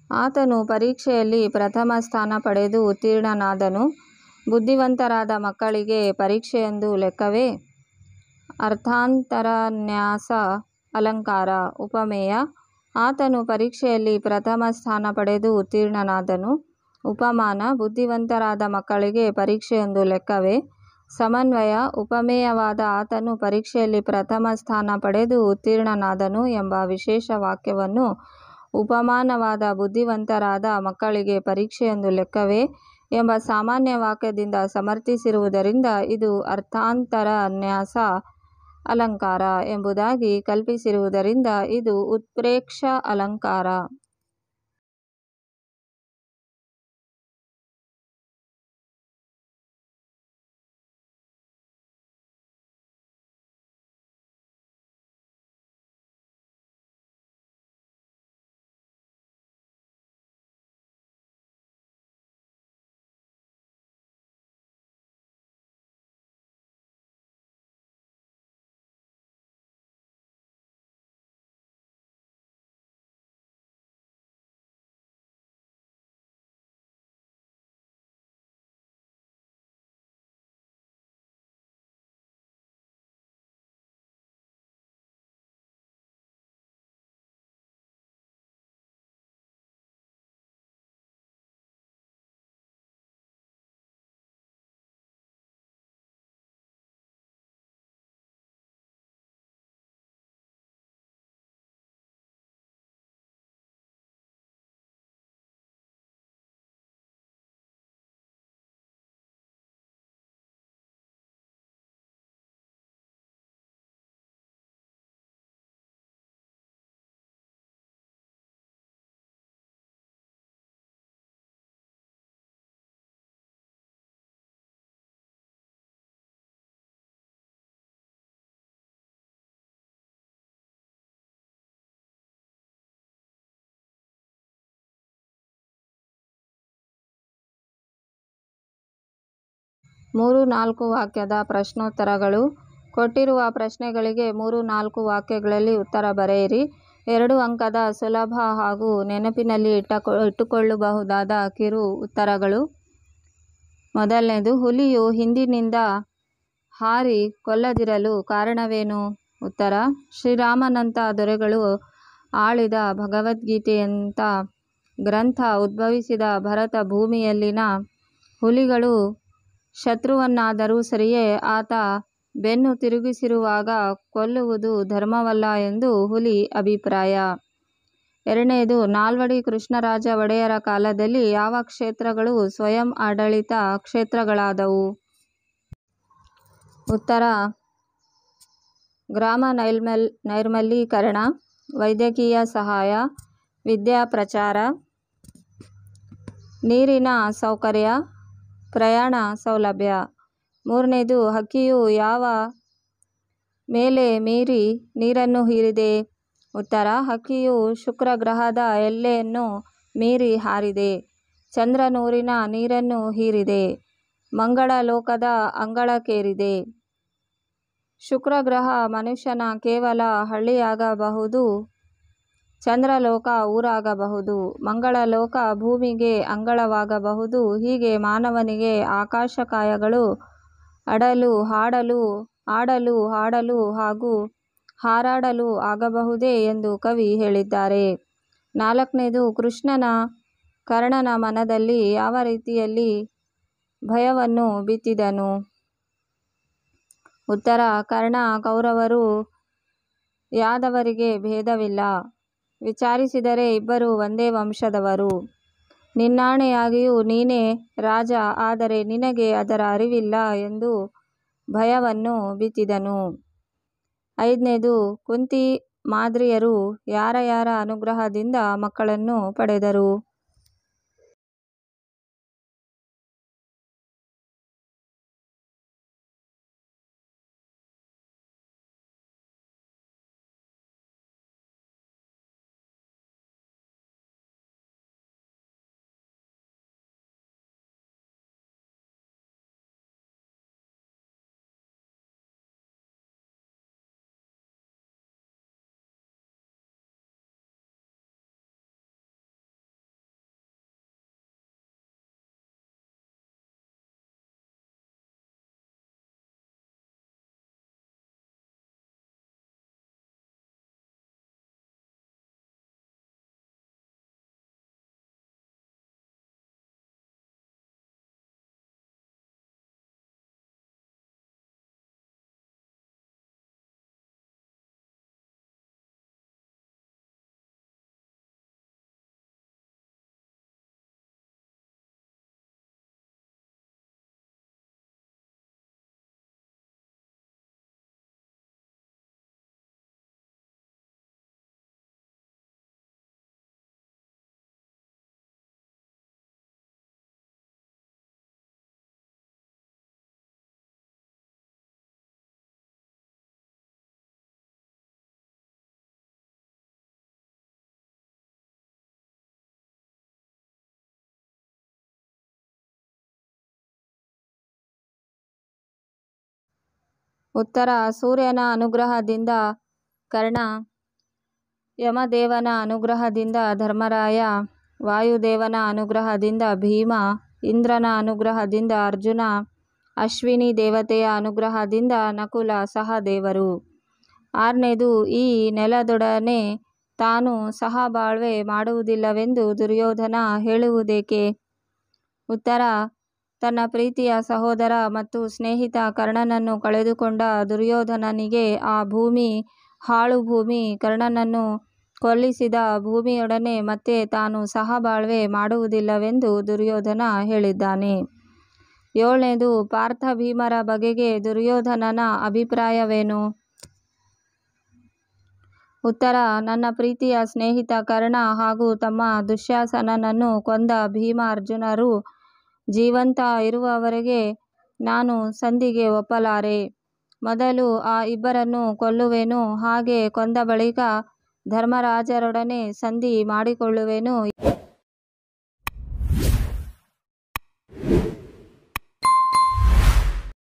ಆತನು ಪರೀಕ್ಷೆಯಲ್ಲಿ ಪ್ರಥಮ ಸ್ಥಾನ ಪಡೆದು ಉತ್ತೀರ್ಣನಾದನು. ಬುದ್ಧಿವಂತರಾದ ಮಕ್ಕಳಿಗೆ ಪರೀಕ್ಷೆಯೊಂದು ಲೆಕ್ಕವೇ? ಅರ್ಥಾಂತರನ್ಯಾಸ ಅಲಂಕಾರ ಉಪಮೇಯ ಆತನು ಪರೀಕ್ಷೆಯಲ್ಲಿ ಪ್ರಥಮ ಸ್ಥಾನ ಪಡೆದು ಉತ್ತೀರ್ಣನಾದನು. ಉಪಮಾನ ಬುದ್ಧಿವಂತರಾದ ಮಕ್ಕಳಿಗೆ ಪರೀಕ್ಷೆಯೊಂದು ಲೆಕ್ಕವೇ? ಸಮನ್ವಯ ಉಪಮೇಯವಾದ ಆತನು ಪರೀಕ್ಷೆಯಲ್ಲಿ ಪ್ರಥಮ ಸ್ಥಾನ ಪಡೆದು ಉತ್ತೀರ್ಣನಾದನು ಎಂಬ ವಿಶೇಷ ವಾಕ್ಯವನ್ನು ಉಪಮಾನವಾದ ಬುದ್ಧಿವಂತರಾದ ಮಕ್ಕಳಿಗೆ ಪರೀಕ್ಷೆಯೊಂದು ಲೆಕ್ಕವೇ ಎಂಬ ಸಾಮಾನ್ಯ ವಾಕ್ಯದಿಂದ ಸಮರ್ಥಿಸಿರುವುದರಿಂದ ಇದು ಅರ್ಥಾಂತರನ್ಯಾಸ ಅಲಂಕಾರ ಎಂಬುದಾಗಿ ಕಲ್ಪಿಸಿರುವುದರಿಂದ ಇದು ಉತ್ಪ್ರೇಕ್ಷ ಅಲಂಕಾರ. ಮೂರು ನಾಲ್ಕು ವಾಕ್ಯದ ಪ್ರಶ್ನೋತ್ತರಗಳು. ಕೊಟ್ಟಿರುವ ಪ್ರಶ್ನೆಗಳಿಗೆ 3-4 ವಾಕ್ಯಗಳಲ್ಲಿ ಉತ್ತರ ಬರೆಯಿರಿ. 2 ಅಂಕದ ಸುಲಭ ಹಾಗೂ ನೆನಪಿನಲ್ಲಿ ಇಟ್ಟುಕೊಳ್ಳಬಹುದಾದ ಕಿರು ಉತ್ತರಗಳು. ಮೊದಲನೇದು, ಹುಲಿಯು ಹಿಂದಿನಿಂದ ಹಾರಿ ಕೊಲ್ಲದಿರಲು ಕಾರಣವೇನು? ಉತ್ತರ, ಶ್ರೀರಾಮನಂಥ ದೊರೆಗಳು ಆಳಿದ ಭಗವದ್ಗೀತೆಯಂಥ ಗ್ರಂಥ ಉದ್ಭವಿಸಿದ ಭರತ ಭೂಮಿಯಲ್ಲಿನ ಹುಲಿಗಳು ಶತ್ರುವನ್ನಾದರೂ ಸರಿಯೇ ಆತ ಬೆನ್ನು ತಿರುಗಿಸಿರುವಾಗ ಕೊಲ್ಲುವುದು ಧರ್ಮವಲ್ಲ ಎಂದು ಹುಲಿ ಅಭಿಪ್ರಾಯ. ಎರಡನೆಯದು, ನಾಲ್ವಡಿ ಕೃಷ್ಣರಾಜ ಒಡೆಯರ ಕಾಲದಲ್ಲಿ ಯಾವ ಕ್ಷೇತ್ರಗಳು ಸ್ವಯಂ ಆಡಳಿತ ಕ್ಷೇತ್ರಗಳಾದವು? ಉತ್ತರ, ಗ್ರಾಮ ನೈರ್ಮಲೀಕರಣ, ವೈದ್ಯಕೀಯ ಸಹಾಯ, ವಿದ್ಯಾ ಪ್ರಚಾರ, ನೀರಿನ ಸೌಕರ್ಯ, ಪ್ರಯಾಣ ಸೌಲಭ್ಯ. 3ನೇದು, ಹಕ್ಕಿಯು ಯಾವ ಮೇಲೆ ಮೀರಿ ನೀರನ್ನು ಹೀರಿದೆ? ಉತ್ತರ: ಹಕ್ಕಿಯು ಶುಕ್ರ ಗ್ರಹದ ಎಲ್ಲೆಯನ್ನು ಮೀರಿ ಹಾರಿದೆ. ಚಂದ್ರನೂರಿನ ನೀರನ್ನು ಹೀರಿದೆ. ಮಂಗಳ ಲೋಕದ ಅಂಗಳಕ್ಕೇರಿದೆ. ಶುಕ್ರ ಗ್ರಹ ಮನುಷ್ಯನ ಕೇವಲ ಹಳ್ಳಿಯಾಗಬಹುದು. ಚಂದ್ರಲೋಕ ಊರಾಗಬಹುದು. ಮಂಗಳ ಲೋಕ ಭೂಮಿಗೆ ಅಂಗಳವಾಗಬಹುದು. ಹೀಗೆ ಮಾನವನಿಗೆ ಆಕಾಶಕಾಯಗಳು ಆಡಲು ಹಾಗೂ ಹಾರಾಡಲು ಆಗಬಹುದೇ ಎಂದು ಕವಿ ಹೇಳಿದ್ದಾರೆ. 4ನೇದು, ಕರ್ಣನ ಮನದಲ್ಲಿ ಯಾವ ರೀತಿಯಲ್ಲಿ ಭಯವನ್ನು ಬಿತ್ತಿದನು? ಉತ್ತರ: ಕರ್ಣ ಕೌರವರು ಯಾದವರಿಗೆ ಭೇದವಿಲ್ಲ. ವಿಚಾರಿಸಿದರೆ ಇಬ್ಬರೂ ಒಂದೇ ವಂಶದವರು. ನಿನ್ನಾಣೆಯಾಗಿಯೂ ನೀನೇ ರಾಜ, ಆದರೆ ನಿನಗೆ ಅದರ ಅರಿವಿಲ್ಲ ಎಂದು ಭಯವನ್ನು ಬಿತ್ತಿದನು. 5ನೇದು, ಕುಂತಿ ಮಾದ್ರಿಯರು ಯಾರ ಅನುಗ್ರಹದಿಂದ ಮಕ್ಕಳನ್ನು ಪಡೆದರು? ಉತ್ತರ: ಸೂರ್ಯನ ಅನುಗ್ರಹದಿಂದ ಕರ್ಣ, ಯಮದೇವನ ಅನುಗ್ರಹದಿಂದ ಧರ್ಮರಾಯ, ವಾಯುದೇವನ ಅನುಗ್ರಹದಿಂದ ಭೀಮ, ಇಂದ್ರನ ಅನುಗ್ರಹದಿಂದ ಅರ್ಜುನ, ಅಶ್ವಿನಿ ದೇವತೆಯ ಅನುಗ್ರಹದಿಂದ ನಕುಲ ಸಹದೇವರು. 6ನೇದು, ಈ ನೆಲದೊಡನೆ ತಾನು ಸಹಬಾಳ್ವೆ ಮಾಡುವುದಿಲ್ಲವೆಂದು ದುರ್ಯೋಧನ ಹೇಳುವುದೇಕೆ? ಉತ್ತರ: ತನ್ನ ಪ್ರೀತಿಯ ಸಹೋದರ ಮತ್ತು ಸ್ನೇಹಿತ ಕರ್ಣನನ್ನು ಕಳೆದುಕೊಂಡ ದುರ್ಯೋಧನನಿಗೆ ಆ ಭೂಮಿ ಹಾಳು ಭೂಮಿ, ಕರ್ಣನನ್ನು ಕೊಲ್ಲಿಸಿದ ಭೂಮಿಯೊಡನೆ ಮತ್ತೆ ತಾನು ಸಹಬಾಳ್ವೆ ಮಾಡುವುದಿಲ್ಲವೆಂದು ದುರ್ಯೋಧನ ಹೇಳಿದ್ದಾನೆ. 7ನೇದು, ಪಾರ್ಥ ಭೀಮರ ಬಗೆಗೆ ದುರ್ಯೋಧನನ ಅಭಿಪ್ರಾಯವೇನು? ಉತ್ತರ: ನನ್ನ ಪ್ರೀತಿಯ ಸ್ನೇಹಿತ ಕರ್ಣ ಹಾಗೂ ತಮ್ಮ ದುಶ್ಯಾಸನನನ್ನು ಕೊಂದ ಭೀಮ ಅರ್ಜುನರು ಜೀವಂತ ಇರುವವರೆಗೆ ನಾನು ಸಂಧಿಗೆ ಒಪ್ಪಲಾರೆ. ಮೊದಲು ಆ ಇಬ್ಬರನ್ನು ಕೊಲ್ಲುವೆನು. ಹಾಗೆ ಕೊಂದ ಬಳಿಕ ಧರ್ಮರಾಜರೊಡನೆ ಸಂಧಿ ಮಾಡಿಕೊಳ್ಳುವೆನು.